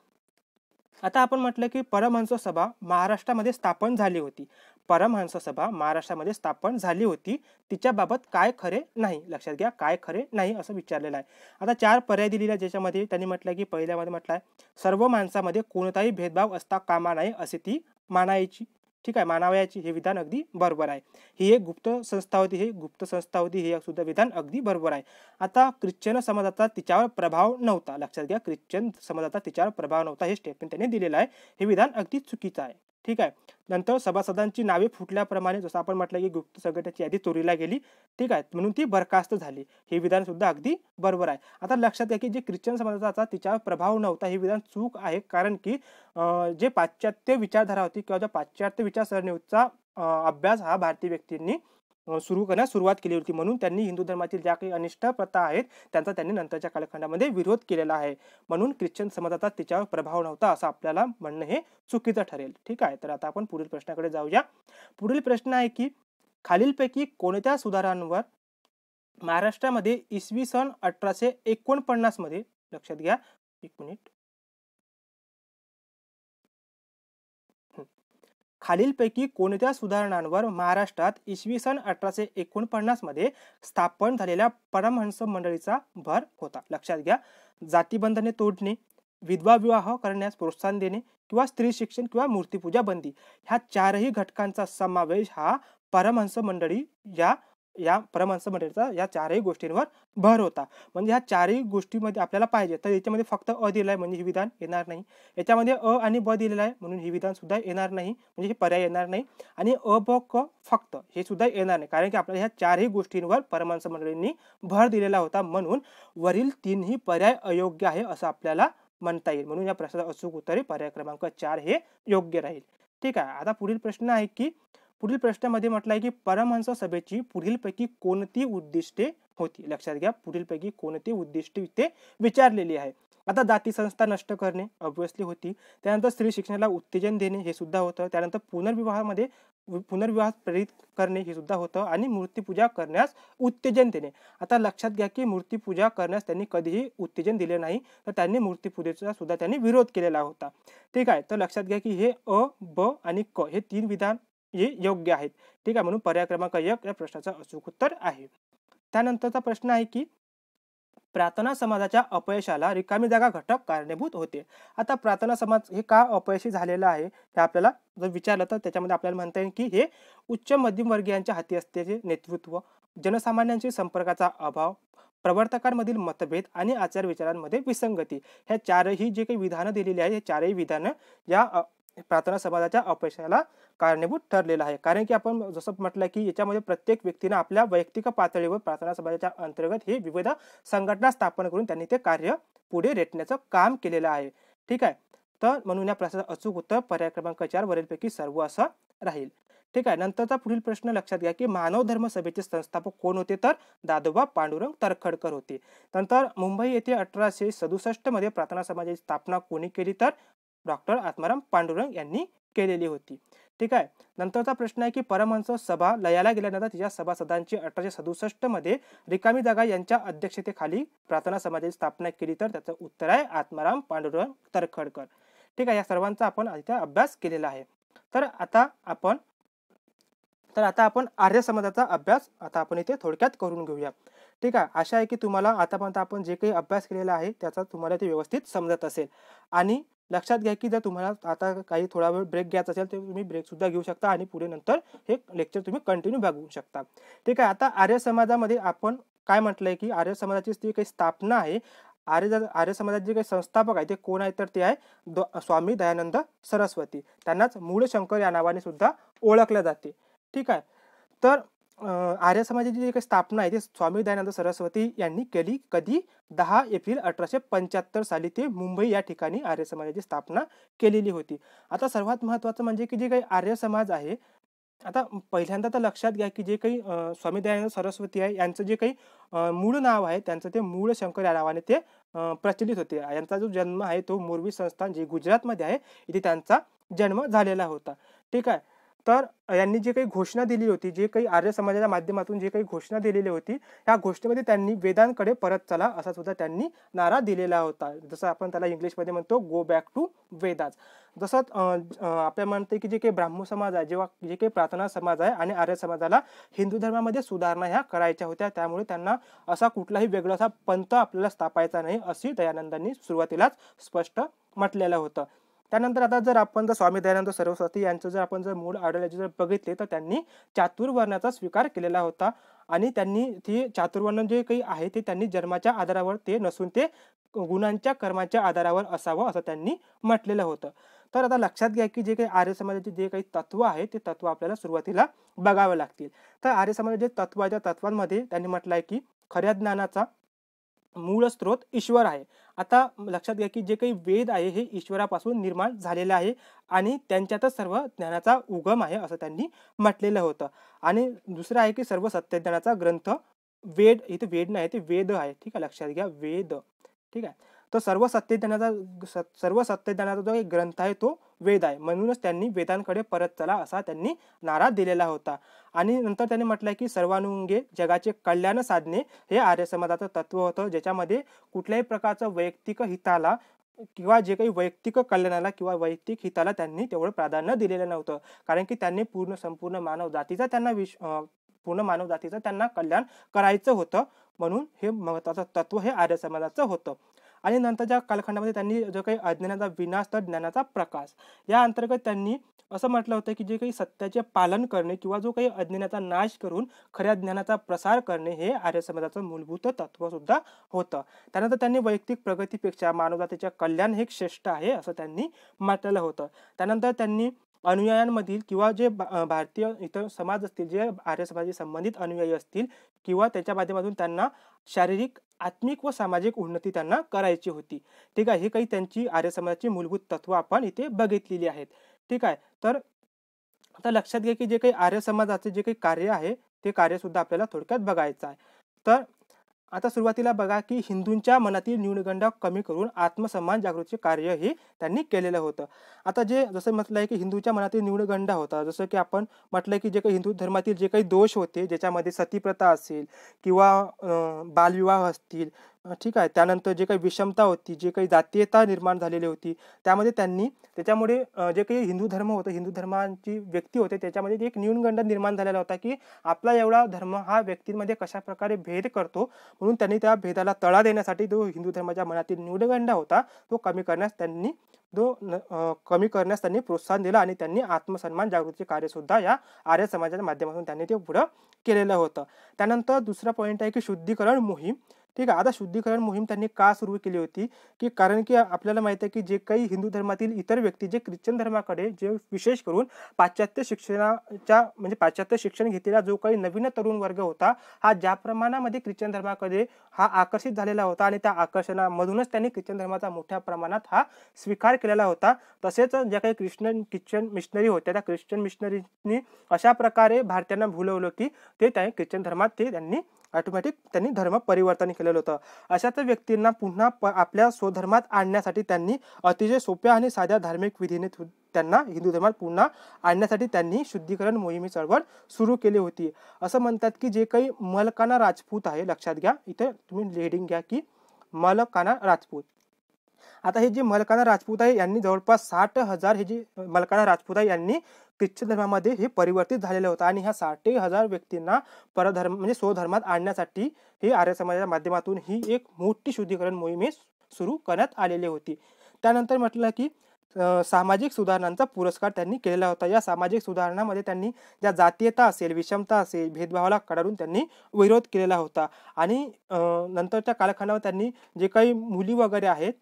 आता आपण म्हटलं की परमहंस सभा महाराष्ट्रामध्ये स्थापन झाली होती. परमहंस सभा महाराष्ट्रामध्ये स्थापन झाली होती, तिच्याबाबत काय खरे नाही. लक्षात घ्या, काय खरे नाही असं विचारलेलं आहे. आता 4 पर्याय दिलेले आहेत, ज्याच्यामध्ये त्यांनी म्हटलं की पहिल्यामध्ये म्हटलंय सर्व माणसामध्ये कोणताही भेदभाव असता कामा नये असे ती मानायची. ठीक आहे, मानावयाची हे विधान अगदी बरोबर आहे. ही एक गुप्त संस्था होती, हे सुद्धा विधान अगदी बरोबर आहे. आता ख्रिश्चन समाजाचा तिच्यावर प्रभाव नव्हता. लक्षात घ्या, ख्रिश्चन समाजाचा तिच्यावर प्रभाव नव्हता हे स्टेटमेंट त्यांनी दिलेलं आहे. हे विधान अगदी चुकीचं आहे. ठीक आहे. नंतर सभासदांची नावे फुटल्याप्रमाणे जसं आपण म्हटलं की गुप्त संघटनेची यादी चोरीला गेली. ठीक आहे, म्हणून ती बरखास्त झाली. हे विधान सुद्धा अगदी बरोबर आहे. आता लक्षात घ्या की जे ख्रिश्चन समाजाचा तिच्यावर प्रभाव नव्हता हे विधान चूक आहे, कारण की जे पाश्चात्य विचारधारा होती किंवा ज्या पाश्चात्य विचारसरणीचा अभ्यास हा भारतीय व्यक्तींनी सुरू करण्यास सुरुवात केली होती, म्हणून त्यांनी हिंदू धर्मातील ज्या काही अनिष्ट प्रथा आहेत त्यांचा त्यांनी नंतरच्या कालखंडामध्ये विरोध केलेला आहे. म्हणून ख्रिश्चन समाजाचा तिच्यावर प्रभाव नव्हता असं आपल्याला म्हणणं हे चुकीचं ठरेल. ठीक आहे. तर आता आपण पुढील प्रश्नाकडे जाऊया. पुढील प्रश्न आहे की खालीलपैकी कोणत्या सुधारांवर महाराष्ट्रामध्ये इसवी सन 1849 मध्ये, लक्षात घ्या, एक मिनिट, खालीलपैकी कोणत्या सुधारणांवर महाराष्ट्रात इसवी सन 1849 मध्ये स्थापन झालेल्या परमहंस मंडळीचा भर होता. लक्षात घ्या, जातीबंधने तोडणे, विधवा विवाह करण्यास प्रोत्साहन देणे किंवा स्त्री शिक्षण किंवा मूर्तिपूजा बंदी, ह्या 4ही घटकांचा समावेश हा परमहंस मंडळी या परमहंस मंडळीचा या 4ही गोष्टींवर भर होता. म्हणजे ह्या 4ही गोष्टीमध्ये आपल्याला पाहिजे तर याच्यामध्ये फक्त अ दिलाय म्हणजे हे विधान येणार नाही. याच्यामध्ये अ आणि ब दिलेलं आहे म्हणून हे विधान सुद्धा येणार नाही, म्हणजे हे पर्याय येणार नाही. आणि अ ब क फक्त हे सुद्धा येणार नाही, कारण की आपल्याला ह्या 4ही गोष्टींवर परमहंस मंडळींनी भर दिलेला होता. म्हणून वरील 3ही पर्याय अयोग्य आहे असं आपल्याला म्हणता येईल. म्हणून या प्रश्नाचं अचूक उत्तर पर्याय क्रमांक 4 हे योग्य राहील. ठीक आहे. आता पुढील प्रश्न आहे की पुढील प्रश्नामध्ये म्हटलं आहे की परमहंस सभेची पुढीलपैकी कोणती उद्दिष्टे होती. लक्षात घ्या, पुढीलपैकी कोणती उद्दिष्टे इथे विचारलेली आहे. आता जाती संस्था नष्ट करणे ऑब्व्हियसली होती. त्यानंतर स्त्री शिक्षणाला उत्तेजन देणे हे सुद्धा होतं. त्यानंतर पुनर्विवाह प्रेरित करणे हे सुद्धा होतं आणि मूर्तीपूजा करण्यास उत्तेजन देणे. आता लक्षात घ्या की मूर्तीपूजा करण्यास त्यांनी कधीही उत्तेजन दिले नाही, तर त्यांनी मूर्तीपूजेचा सुद्धा त्यांनी विरोध केलेला होता. ठीक आहे, तर लक्षात घ्या की हे अ, ब आणि क हे 3 विधान हे योग्य आहेत. ठीक आहे, म्हणून पर्याय क्रमांक 1 या प्रश्नाचं अचूक उत्तर आहे. त्यानंतरचा प्रश्न आहे की प्रार्थना समाजाच्या अपयशाला रिकामी जागा घटक कारणीभूत होते. आता प्रार्थना समाज हे का अपयशी झालेला आहे हे आपल्याला जर विचारलं तर त्याच्यामध्ये आपल्याला म्हणता येईल की हे उच्च मध्यमवर्गीयांच्या हाती असलेले नेतृत्व, जनसामान्यांशी संपर्काचा अभाव, प्रवर्तकांमधील मतभेद आणि आचारविचारांमध्ये विसंगती, ह्या चारही जे काही विधानं दिलेली आहे हे चारही विधानं या प्रार्थना समाजाच्या अपयशाला कारणीभूत ठरलेलं आहे. कारण की आपण जसं म्हटलं की याच्यामध्ये प्रत्येक व्यक्तीनं आपल्या वैयक्तिक पातळीवर प्रार्थना समाजाच्या अंतर्गत हे विविध संघटना स्थापन करून त्यांनी ते कार्य पुढे रेटण्याचं काम केलेलं आहे. ठीक आहे, तर म्हणून या प्रश्नाचं अचूक उत्तर पर्याय क्रमांक 4 वरीलपैकी सर्व असं राहील. ठीक आहे, नंतरचा पुढील प्रश्न लक्षात घ्या की मानव धर्म सभेचे संस्थापक कोण होते, तर दादोबा पांडुरंग तरखडकर होते. नंतर मुंबई येथे 1867 मध्ये प्रार्थना समाजाची स्थापना कोणी केली, तर डॉक्टर आत्माराम पांडुरंग यांनी केलेली होती. ठीक आहे, नंतरचा प्रश्न आहे की परमहंस सभा लयाला गेल्यानंतर तिच्या सभासदांची 1867 मध्ये रिकामी जागा यांच्या अध्यक्षतेखाली प्रार्थना समाजाची स्थापना केली, तर त्याचं उत्तर आहे आत्माराम पांडुरंग तरखडकर. ठीक आहे, या सर्वांचा आपण इथे अभ्यास केलेला आहे. तर आता आपण आर्य समाजाचा अभ्यास आता आपण इथे थोडक्यात करून घेऊया. ठीक आहे, आशा आहे की तुम्हाला आतापर्यंत आपण जे काही अभ्यास केलेला आहे त्याचा तुम्हाला ते व्यवस्थित समजत असेल. आणि लक्षात घ्या की जर तुम्हाला आता काही थोडा वेळ ब्रेक घ्यायचा असेल तर तुम्ही ब्रेक सुद्धा घेऊ शकता आणि पुढे नंतर हे लेक्चर तुम्ही कंटिन्यू बघू शकता. ठीक आहे, आता आर्य समाजामध्ये आपण काय म्हटलंय की आर्य समाजाची जी काही स्थापना आहे, आर्य समाजाचे जे काही संस्थापक आहे ते कोण आहे, तर ते आहे स्वामी दयानंद सरस्वती. त्यांनाच मूळ शंकर या नावाने सुद्धा ओळखले जाते. ठीक आहे, तर आर्य समाजाची जी काही स्थापना आहे ती स्वामी दयानंद सरस्वती यांनी केली. कधी? 10 एप्रिल 1875 साली ते मुंबई या ठिकाणी आर्य समाजाची स्थापना केलेली होती. आता सर्वात महत्त्वाचं म्हणजे की जे काही आर्य समाज आहे, आता पहिल्यांदा तर लक्षात घ्या की जे काही स्वामी दयानंद सरस्वती आहे यांचं जे काही मूळ नाव आहे त्यांचं ते मूळ शंकर या नावाने ते प्रचलित होते. यांचा जो जन्म आहे तो मोरबी संस्थान जे गुजरातमध्ये आहे इथे त्यांचा जन्म झालेला होता. ठीक आहे, तर यांनी जे काही घोषणा दिली होती, जे काही आर्य समाजाच्या माध्यमातून जे काही घोषणा दिलेली होती, त्या घोषणेमध्ये त्यांनी वेदांकडे परत चला असा सुद्धा त्यांनी नारा दिलेला होता. जसं आपण त्याला इंग्लिशमध्ये म्हणतो गो बॅक टू वेदास. जसं आपल्याला म्हणते की जे काही ब्राह्मण समाज आहे, जेव्हा जे काही प्रार्थना समाज आहे आणि आर्य समाजाला हिंदू धर्मामध्ये सुधारणा ह्या करायच्या होत्या, त्यामुळे त्यांना असा कुठलाही वेगळा असा पंथ आपल्याला स्थापायचा नाही अशी दयानंदांनी सुरुवातीलाच स्पष्ट म्हटलेलं होतं. त्यानंतर आता जर स्वामी दयानंद सरस्वती यांचं जर आपण मूळ आयडियोलॉजी जर बघितले तर त्यांनी चातुर्वर्ण्याचा स्वीकार केलेला होता आणि त्यांनी ती चातुर्वर्ण जे काही आहे ते त्यांनी जन्माच्या आधारावर ते नसून ते गुणांच्या कर्माच्या आधारावर असावं असं त्यांनी म्हटलेलं होतं. तर आता लक्षात घ्या की जे काही आर्य समाजाचे जे काही तत्व आहे ते तत्व आपल्याला सुरुवातीला बघावं लागतील. तर आर्य समाजाचे तत्व आहे त्या तत्वांमध्ये त्यांनी म्हटलं आहे की खऱ्या ज्ञानाचा मूळ स्रोत ईश्वर आहे. आता लक्षात घ्या की जे काही वेद आहे हे ईश्वरापासून निर्माण झालेले आहे आणि त्यांच्यातच सर्व ज्ञानाचा उगम आहे असं त्यांनी म्हटलेलं होतं. आणि दुसरं आहे की सर्व सत्यज्ञानाचा ग्रंथ वेद, इथे वेद नाही ते वेद आहे. ठीक आहे, लक्षात घ्या वेद. ठीक आहे, तर सर्व सत्यज्ञानाचा जो एक ग्रंथ आहे तो वेद आहे. म्हणूनच त्यांनी वेदांकडे परत चला असा त्यांनी नारा दिलेला होता. आणि नंतर त्यांनी म्हटलंय की सर्वानुंगे जगाचे कल्याण साधणे हे आर्य समाजाचं तत्व होतं, ज्याच्यामध्ये कुठल्याही प्रकारचं वैयक्तिक हिताला किंवा जे काही वैयक्तिक कल्याणाला किंवा वैयक्तिक हिताला त्यांनी तेवढं प्राधान्य दिलेलं नव्हतं. कारण की त्यांनी संपूर्ण मानव जातीचा त्यांना कल्याण करायचं होतं. म्हणून हे महत्त्वाचं तत्व हे आर्य समाजाचं होतं. आणि नंतरच्या कालखंडामध्ये त्यांनी जो काही अज्ञानाचा विनाश तर ज्ञानाचा प्रकाश या अंतर्गत त्यांनी असं म्हटलं होतं की जे काही सत्याचे पालन करणे किंवा जो काही अज्ञानाचा नाश करून खऱ्या ज्ञानाचा प्रसार करणे हे आर्य समाजाचं मूलभूत तत्व सुद्धा होतं. त्यानंतर त्यांनी वैयक्तिक प्रगतीपेक्षा मानवजातीचे कल्याण हे श्रेष्ठ आहे असं त्यांनी म्हटलेलं होतं. त्यानंतर त्यांनी अनुयायांमधील किंवा जे भारतीय इतर समाज असतील, जे आर्य समाजाशी संबंधित अनुयायी असतील किंवा त्याच्या माध्यमातून त्यांना शारीरिक, आत्मिक व सामाजिक उन्नती त्यांना करायची होती. ठीक आहे, हे काही त्यांची आर्य समाजाची मूलभूत तत्व आपण इथे बघितलेली आहेत. ठीक आहे, तर आता लक्षात घ्या की जे काही आर्य समाजाचे जे काही कार्य आहे ते कार्य सुद्धा आपल्याला थोडक्यात बघायचं आहे. तर आता सुरुवातीला बघा की हिंदूंच्या मनातील न्यूनगंड कमी करून आत्मसन्मान जागृतीचे कार्य हे त्यांनी केलेलं होतं. आता जे जसं म्हटलं आहे की हिंदूच्या मनातील न्यूनगंड होता, जसं की आपण म्हटलं की जे काही हिंदू धर्मातील जे काही दोष होते ज्याच्यामध्ये सतीप्रथा असेल किंवा बालविवाह असतील, ठीक आहे, त्यानंतर जे काही विषमता होती, जे काही जातीयता निर्माण झालेली होती, त्यामध्ये त्यांनी त्याच्यामुळे जे काही हिंदू धर्म होतं, हिंदू धर्माची व्यक्ती होते त्याच्यामध्ये एक न्यूनगंड निर्माण झालेला होता की आपला एवढा धर्म हा व्यक्तींमध्ये कशा प्रकारे भेद करतो. म्हणून त्यांनी त्या भेदाला तडा देण्यासाठी जो हिंदू धर्माच्या मनातील न्यूनगंड होता तो कमी करण्यास त्यांनी प्रोत्साहन दिलं आणि त्यांनी आत्मसन्मान जागृतीचे कार्य सुद्धा या आर्य समाजाच्या माध्यमातून त्यांनी ते पुढं केलेलं होतं. त्यानंतर दुसरा पॉईंट आहे की शुद्धीकरण मोहीम. ठीक आहे, आता शुद्धीकरण मोहीम त्यांनी का सुरू केली होती की कारण की आपल्याला माहिती आहे की जे काही हिंदू धर्मातील इतर व्यक्ती जे ख्रिश्चन धर्माकडे जे विशेष करून पाश्चात्य शिक्षणाच्या म्हणजे पाश्चात्य शिक्षण घेतलेला जो काही नवीन तरुण वर्ग होता, हा ज्या प्रमाणामध्ये ख्रिश्चन धर्माकडे हा आकर्षित झालेला होता आणि त्या आकर्षणामधूनच त्यांनी ख्रिश्चन धर्माचा मोठ्या प्रमाणात हा स्वीकार केलेला होता. तसेच ज्या काही ख्रिश्चन मिशनरी होत्या त्या ख्रिश्चन मिशनरीनी अशा प्रकारे भारतीयांना भुलवलं की ते त्या ख्रिश्चन धर्मात त्यांनी ऑटोमॅटिक त्यांनी धर्म परिवर्तन केलेलं होतं. अशाच व्यक्तींना पुन्हा आपल्या स्वधर्मात आणण्यासाठी त्यांनी अतिशय सोप्या आणि साध्या धार्मिक विधीने त्यांना हिंदू धर्मात पुन्हा आणण्यासाठी त्यांनी शुद्धीकरण मोहिमे चळवळ सुरू केली होती. असं म्हणतात की जे काही मलकाना राजपूत आहे, लक्षात घ्या इथे तुम्ही हेडिंग घ्या की मलकाना राजपूत. आता हे जे मलकाना राजपूत आहे यांनी जवळपास 60,000 हे जे मलकाना राजपूत आहे यांनी ख्रिश्चन धर्मामध्ये हे परिवर्तित झालेलं होतं आणि ह्या 60,000 व्यक्तींना परधर्म म्हणजे स्वधर्मात आणण्यासाठी हे आर्य समाजाच्या माध्यमातून ही एक मोठी शुद्धीकरण मोहीम सुरू करण्यात आलेली होती. त्यानंतर म्हटलं की सामाजिक सुधारणांचा पुरस्कार त्यांनी केलेला होता. या सामाजिक सुधारणामध्ये त्यांनी ज्या जातीयता असेल, विषमता असेल, भेदभावाला कडाडून त्यांनी विरोध केलेला होता आणि नंतरच्या कालखंडावर त्यांनी जे काही मुली वगैरे आहेत,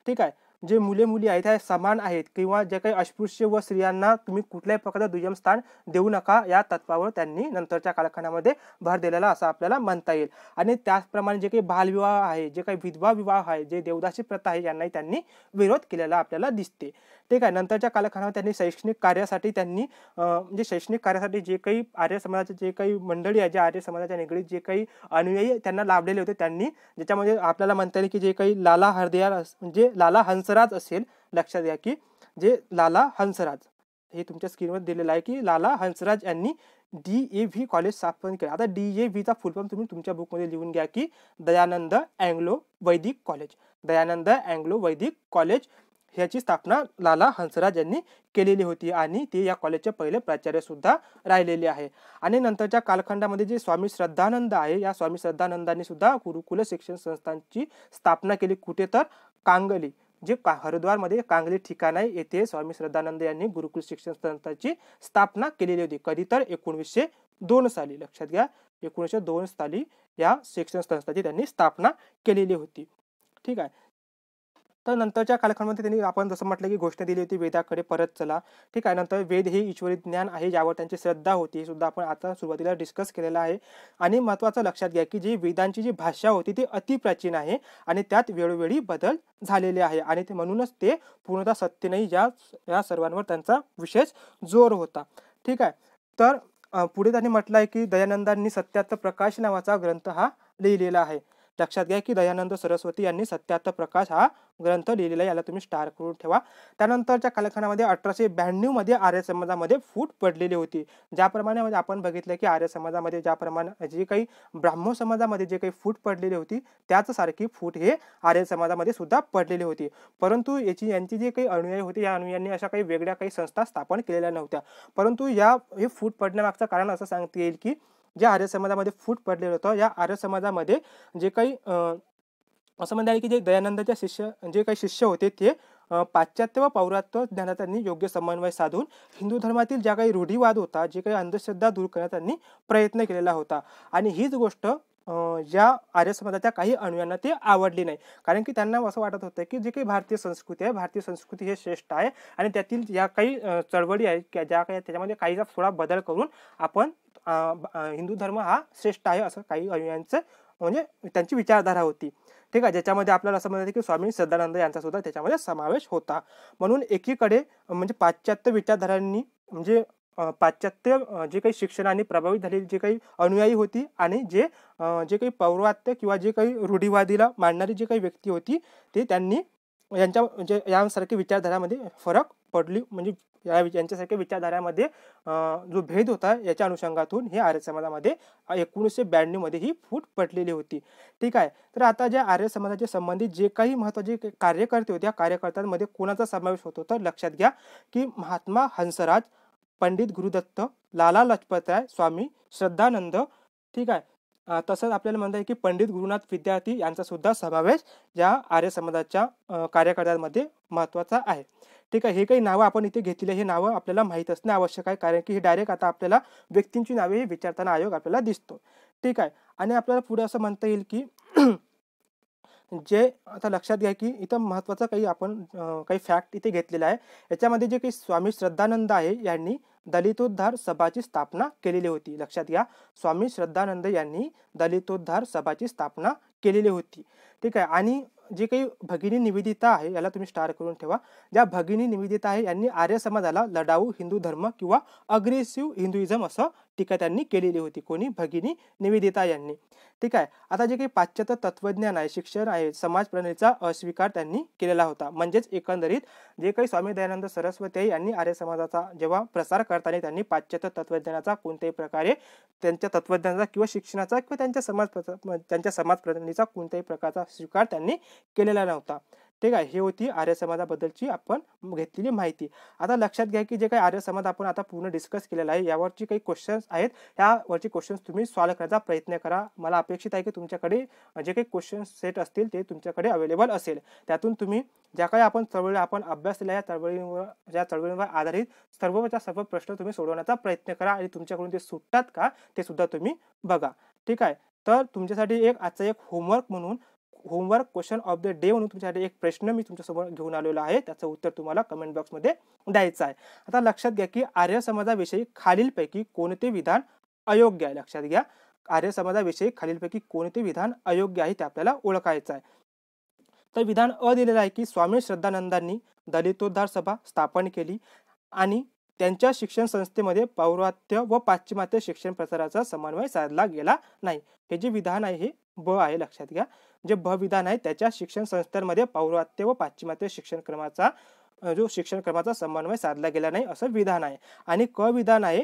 ठीक आहे, जे मुली आहेत त्या समान आहेत किंवा जे काही अस्पृश्य व स्त्रियांना तुम्ही कुठल्याही प्रकारचं दुय्यम स्थान देऊ नका या तत्वावर त्यांनी नंतरच्या कालखंडामध्ये भर दिलेला असं आपल्याला म्हणता येईल. आणि त्याचप्रमाणे जे काही बालविवाह आहे, जे काही विधवा विवाह आहे, जे देवदासी प्रथा आहे यांनाही त्यांनी विरोध केलेला आपल्याला दिसते. ठीक आहे, नंतरच्या कालखंडामध्ये त्यांनी शैक्षणिक कार्यासाठी त्यांनी म्हणजे शैक्षणिक कार्यासाठी जे काही आर्य समाजाचे जे काही मंडळी आहे, जे आर्य समाजाच्या निगडीत जे काही अनुयायी त्यांना लाभलेले होते त्यांनी, ज्याच्यामध्ये आपल्याला म्हणता येईल की जे काही लाला हरदयाल म्हणजे लाला हंसराज असेल, लक्षात घ्या की जे लाला हंसराज हे तुमच्या स्क्रीनवर दिलेलं आहे की लाला हंसराज यांनी DAV कॉलेज स्थापन केलं. आता DAV चा फुल फॉर्म तुम्ही तुमच्या बुकमध्ये लिहून घ्या की दयानंद अँग्लो वैदिक कॉलेज. दयानंद अँग्लो वैदिक कॉलेज ह्याची स्थापना लाला हंसराज यांनी केलेली होती आणि ते या कॉलेजचे पहिले प्राचार्य सुद्धा राहिलेले आहे. आणि नंतरच्या कालखंडामध्ये जे स्वामी श्रद्धानंद आहे, या स्वामी श्रद्धानंदांनी सुद्धा गुरुकुल शिक्षण संस्थांची स्थापना केली. कुठे तर कांगली, जे हरिद्वारमध्ये कांगली ठिकाण आहे, येथे स्वामी श्रद्धानंद यांनी गुरुकुल शिक्षण संस्थांची स्थापना केलेली होती. कधी तर 1902 साली, लक्षात घ्या 1902 साली या शिक्षण संस्थांची त्यांनी स्थापना केलेली होती. ठीक आहे, तर नंतरच्या कालखंडामध्ये त्यांनी आपण जसं म्हटलं की घोषणा दिली होती वेदाकडे परत चला. ठीक आहे, नंतर वेद हे ईश्वरी ज्ञान आहे ज्यावर त्यांची श्रद्धा होती, हे सुद्धा आपण आता सुरुवातीला डिस्कस केलेलं आहे. आणि महत्त्वाचं लक्षात घ्या की जी वेदांची जी भाषा होती ती अतिप्राचीन आहे आणि त्यात वेळोवेळी बदल झालेले आहे आणि ते म्हणूनच ते पूर्णतः सत्य नाही, या सर्वांवर त्यांचा विशेष जोर होता. ठीक आहे, तर पुढे त्यांनी म्हटलं आहे की दयानंदांनी सत्यार्थ प्रकाश नावाचा ग्रंथ हा लिहिलेला आहे. लक्षात घ्या की दयानंद सरस्वती यांनी सत्यार्थ प्रकाश हा ग्रंथ लिहिलेला आहे, याला तुम्ही स्टार करून ठेवा. त्यानंतरच्या कालखंडामध्ये 1892 मध्ये आर्य समाजामध्ये फूट पडलेली होती. ज्याप्रमाणे आपण बघितलं की आर्य समाजामध्ये ज्याप्रमाणे जे काही ब्राह्मण समाजामध्ये जे काही फूट पडलेली होती त्याच सारखी फूट हे आर्य समाजामध्ये सुद्धा पडलेली होती. परंतु यांची जे काही अनुयायी होते या अनुयायांनी अशा काही वेगळ्या काही संस्था स्थापन केलेल्या नव्हत्या. परंतु हे फूट पडण्यामागचं कारण असं सांगता येईल की जे आर्य समाजामध्ये फूट पडलेलं होतं, या आर्य समाजामध्ये जे काही असं म्हणता येईल की जे दयानंदाच्या जे काही शिष्य होते ते पाश्चात्य व पौरात्य ज्ञानात त्यांनी योग्य समन्वय साधून हिंदू धर्मातील ज्या काही रूढीवाद होता, जे काही अंधश्रद्धा दूर करण्याचा त्यांनी प्रयत्न केलेला होता. आणि हीच गोष्ट ज्या आर्य समाजाच्या काही अनुयायांना ते आवडली नाही, कारण की त्यांना असं वाटत होतं की जे काही भारतीय संस्कृती आहे, भारतीय संस्कृती हे श्रेष्ठ आहे आणि त्यातील ज्या काही चळवळी आहेत ज्या काही त्याच्यामध्ये काहीचा थोडा बदल करून आपण हिंदू धर्म हा श्रेष्ठ आहे असं काही अनुयायांचं म्हणजे त्यांची विचारधारा होती. ठीक आहे, ज्याच्यामध्ये आपल्याला असं म्हणतात की स्वामी श्रद्धानंद यांचा सुद्धा त्याच्यामध्ये समावेश होता. म्हणून एकीकडे म्हणजे पाश्चात्य विचारधारांनी म्हणजे पाश्चात्य जे काही शिक्षणाने प्रभावित झालेली जे काही अनुयायी होती आणि जे काही पौर्वात्य किंवा जे काही रूढिवादीला मांडणारी जी काही व्यक्ती होती ते त्यांनी यांच्या म्हणजे यांसारख्या विचारधारामध्ये फरक पडली, म्हणजे यांच्यासारख्या विचारधारामध्ये जो भेद होता याच्या अनुषंगातून हे आर्य समाजामध्ये 1992 मध्ये ही फूट पडलेली होती. ठीक आहे. तर आता ज्या आर्य समाजाच्या संबंधित जे काही महत्त्वाचे कार्यकर्ते होते, त्या कार्यकर्त्यांमध्ये कोणाचा समावेश होतो तर लक्षात घ्या की महात्मा हंसराज, पंडित गुरुदत्त, लाला लजपतराय, स्वामी श्रद्धानंद. ठीक आहे. तसंच आपल्याला म्हणता येईल की पंडित गुरुनाथ विद्यार्थी यांचा सुद्धा समावेश या आर्य समाजाच्या कार्यकर्त्यांमध्ये महत्त्वाचा आहे. ठीक आहे. हे काही नावं आपण इथे घेतलेली, हे नावं आपल्याला माहीत असणे आवश्यक आहे, कारण की हे डायरेक्ट आता आपल्याला व्यक्तींची नावे हे विचारताना आयोग आपल्याला दिसतो. ठीक आहे. आणि आपल्याला पुढे असं म्हणता येईल की जे आता लक्षात घ्या की इथं महत्त्वाचं काही आपण काही फॅक्ट इथे घेतलेला आहे. याच्यामध्ये जे काही स्वामी श्रद्धानंद आहे यांनी दलितोद्धार सभाची स्थापना केलेली होती. लक्षात घ्या, स्वामी श्रद्धानंद यांनी दलितोद्धार सभाची स्थापना केलेली होती. ठीक आहे. आणि जे काही भगिनी निवेदिता आहे, याला तुम्ही स्टार करून ठेवा. ज्या भगिनी निवेदिता आहे यांनी आर्य समाजाला लढाऊ हिंदू धर्म किंवा अग्रेसिव्ह हिंदुइझम असं टीका त्यांनी केलेली होती. कोणी? भगिनी निवेदिता यांनी. ठीक आहे. आता जे काही पाश्चात्य तत्वज्ञान आहे, शिक्षण आहे, समाज प्रणालीचा अस्वीकार त्यांनी केलेला होता. म्हणजेच एकंदरीत जे काही स्वामी दयानंद सरस्वती यांनी आर्य समाजाचा जेव्हा प्रसार करताना त्यांनी पाश्चात्य तत्वज्ञानाचा कोणत्याही प्रकारे त्यांच्या तत्वज्ञानाचा किंवा शिक्षणाचा किंवा त्यांच्या समाज प्रणालीचा कोणत्याही प्रकारचा स्वीकार त्यांनी केलेला नव्हता. ठीक आहे. ही होती आर्य समाजाबद्दलची आपण घेतलेली माहिती. आता लक्षात घ्या की जे काही आर्य समाज आपण आता पूर्ण डिस्कस केलेला आहे, यावरची काही क्वेश्चन्स आहेत, यावरची क्वेश्चन्स तुम्ही सॉल्व्ह करण्याचा प्रयत्न करा. मला अपेक्षित आहे की तुमच्याकडे जे काही क्वेश्चन सेट असतील ते तुमच्याकडे अवेलेबल असेल. त्यातून तुम्ही ज्या काही आपण अभ्यास केला या चळवळीवर आधारित सर्व प्रश्न तुम्ही सोडवण्याचा प्रयत्न करा आणि तुमच्याकडून ते सुटतात का ते सुद्धा तुम्ही बघा. ठीक आहे. तर तुमच्यासाठी आजचा एक homework question of the day म्हणून तुमच्यासाठी एक प्रश्न मी तुमच्यासमोर घेऊन आलेलो आहे. त्याचं उत्तर तुम्हाला कमेंट बॉक्समध्ये द्यायचं आहे. आता लक्षात घ्या की आर्य समाजाविषयी खालीलपैकी कोणते विधान अयोग्य आहे. लक्षात घ्या, आर्य समाजाविषयी खालीलपैकी कोणते विधान अयोग्य आहे ते आपल्याला ओळखायचं आहे. तर विधान अ दिलेलं आहे की स्वामी श्रद्धानंदांनी दलितोद्धार सभा स्थापन केली आणि त्यांच्या शिक्षण संस्थेमध्ये पौर्वात्य व पाश्चिमात्य शिक्षण प्रसाराचा समन्वय साधला गेला नाही. हे जे विधान आहे हे ब आहे. लक्षात घ्या, जे ब विधान आहे त्याच्या शिक्षण संस्थांमध्ये पौर्वात्य व पाश्चिमात्य शिक्षण क्रमाचा समन्वय साधला गेला नाही असं विधान आहे. आणि क विधान आहे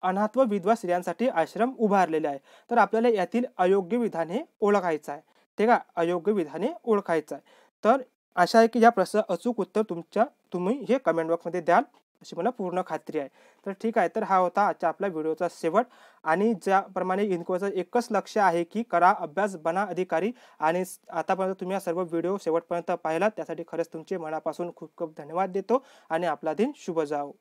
अनाथ व विधवा स्त्रियांसाठी आश्रम उभारलेले आहे. तर आपल्याला यातील अयोग्य विधान हे ओळखायचं आहे. ठीक आहे. अयोग्य विधाने ओळखायचं आहे. तर आशा आहे की या प्रश्नाचं अचूक उत्तर तुम्ही हे कमेंट बॉक्समध्ये द्याल अशी मला पूर्ण खात्री आहे. तर ठीक आहे. तर हा होता आजच्या आपल्या व्हिडिओचा शेवट. आणि ज्याप्रमाणे इन्कोचं एकच लक्ष आहे की करा अभ्यास, बना अधिकारी. आणि आतापर्यंत तुम्ही हा सर्व व्हिडिओ शेवटपर्यंत पाहिला त्यासाठी खरंच तुमचे मनापासून खूप खूप धन्यवाद देतो आणि आपला दिन शुभ जाओ.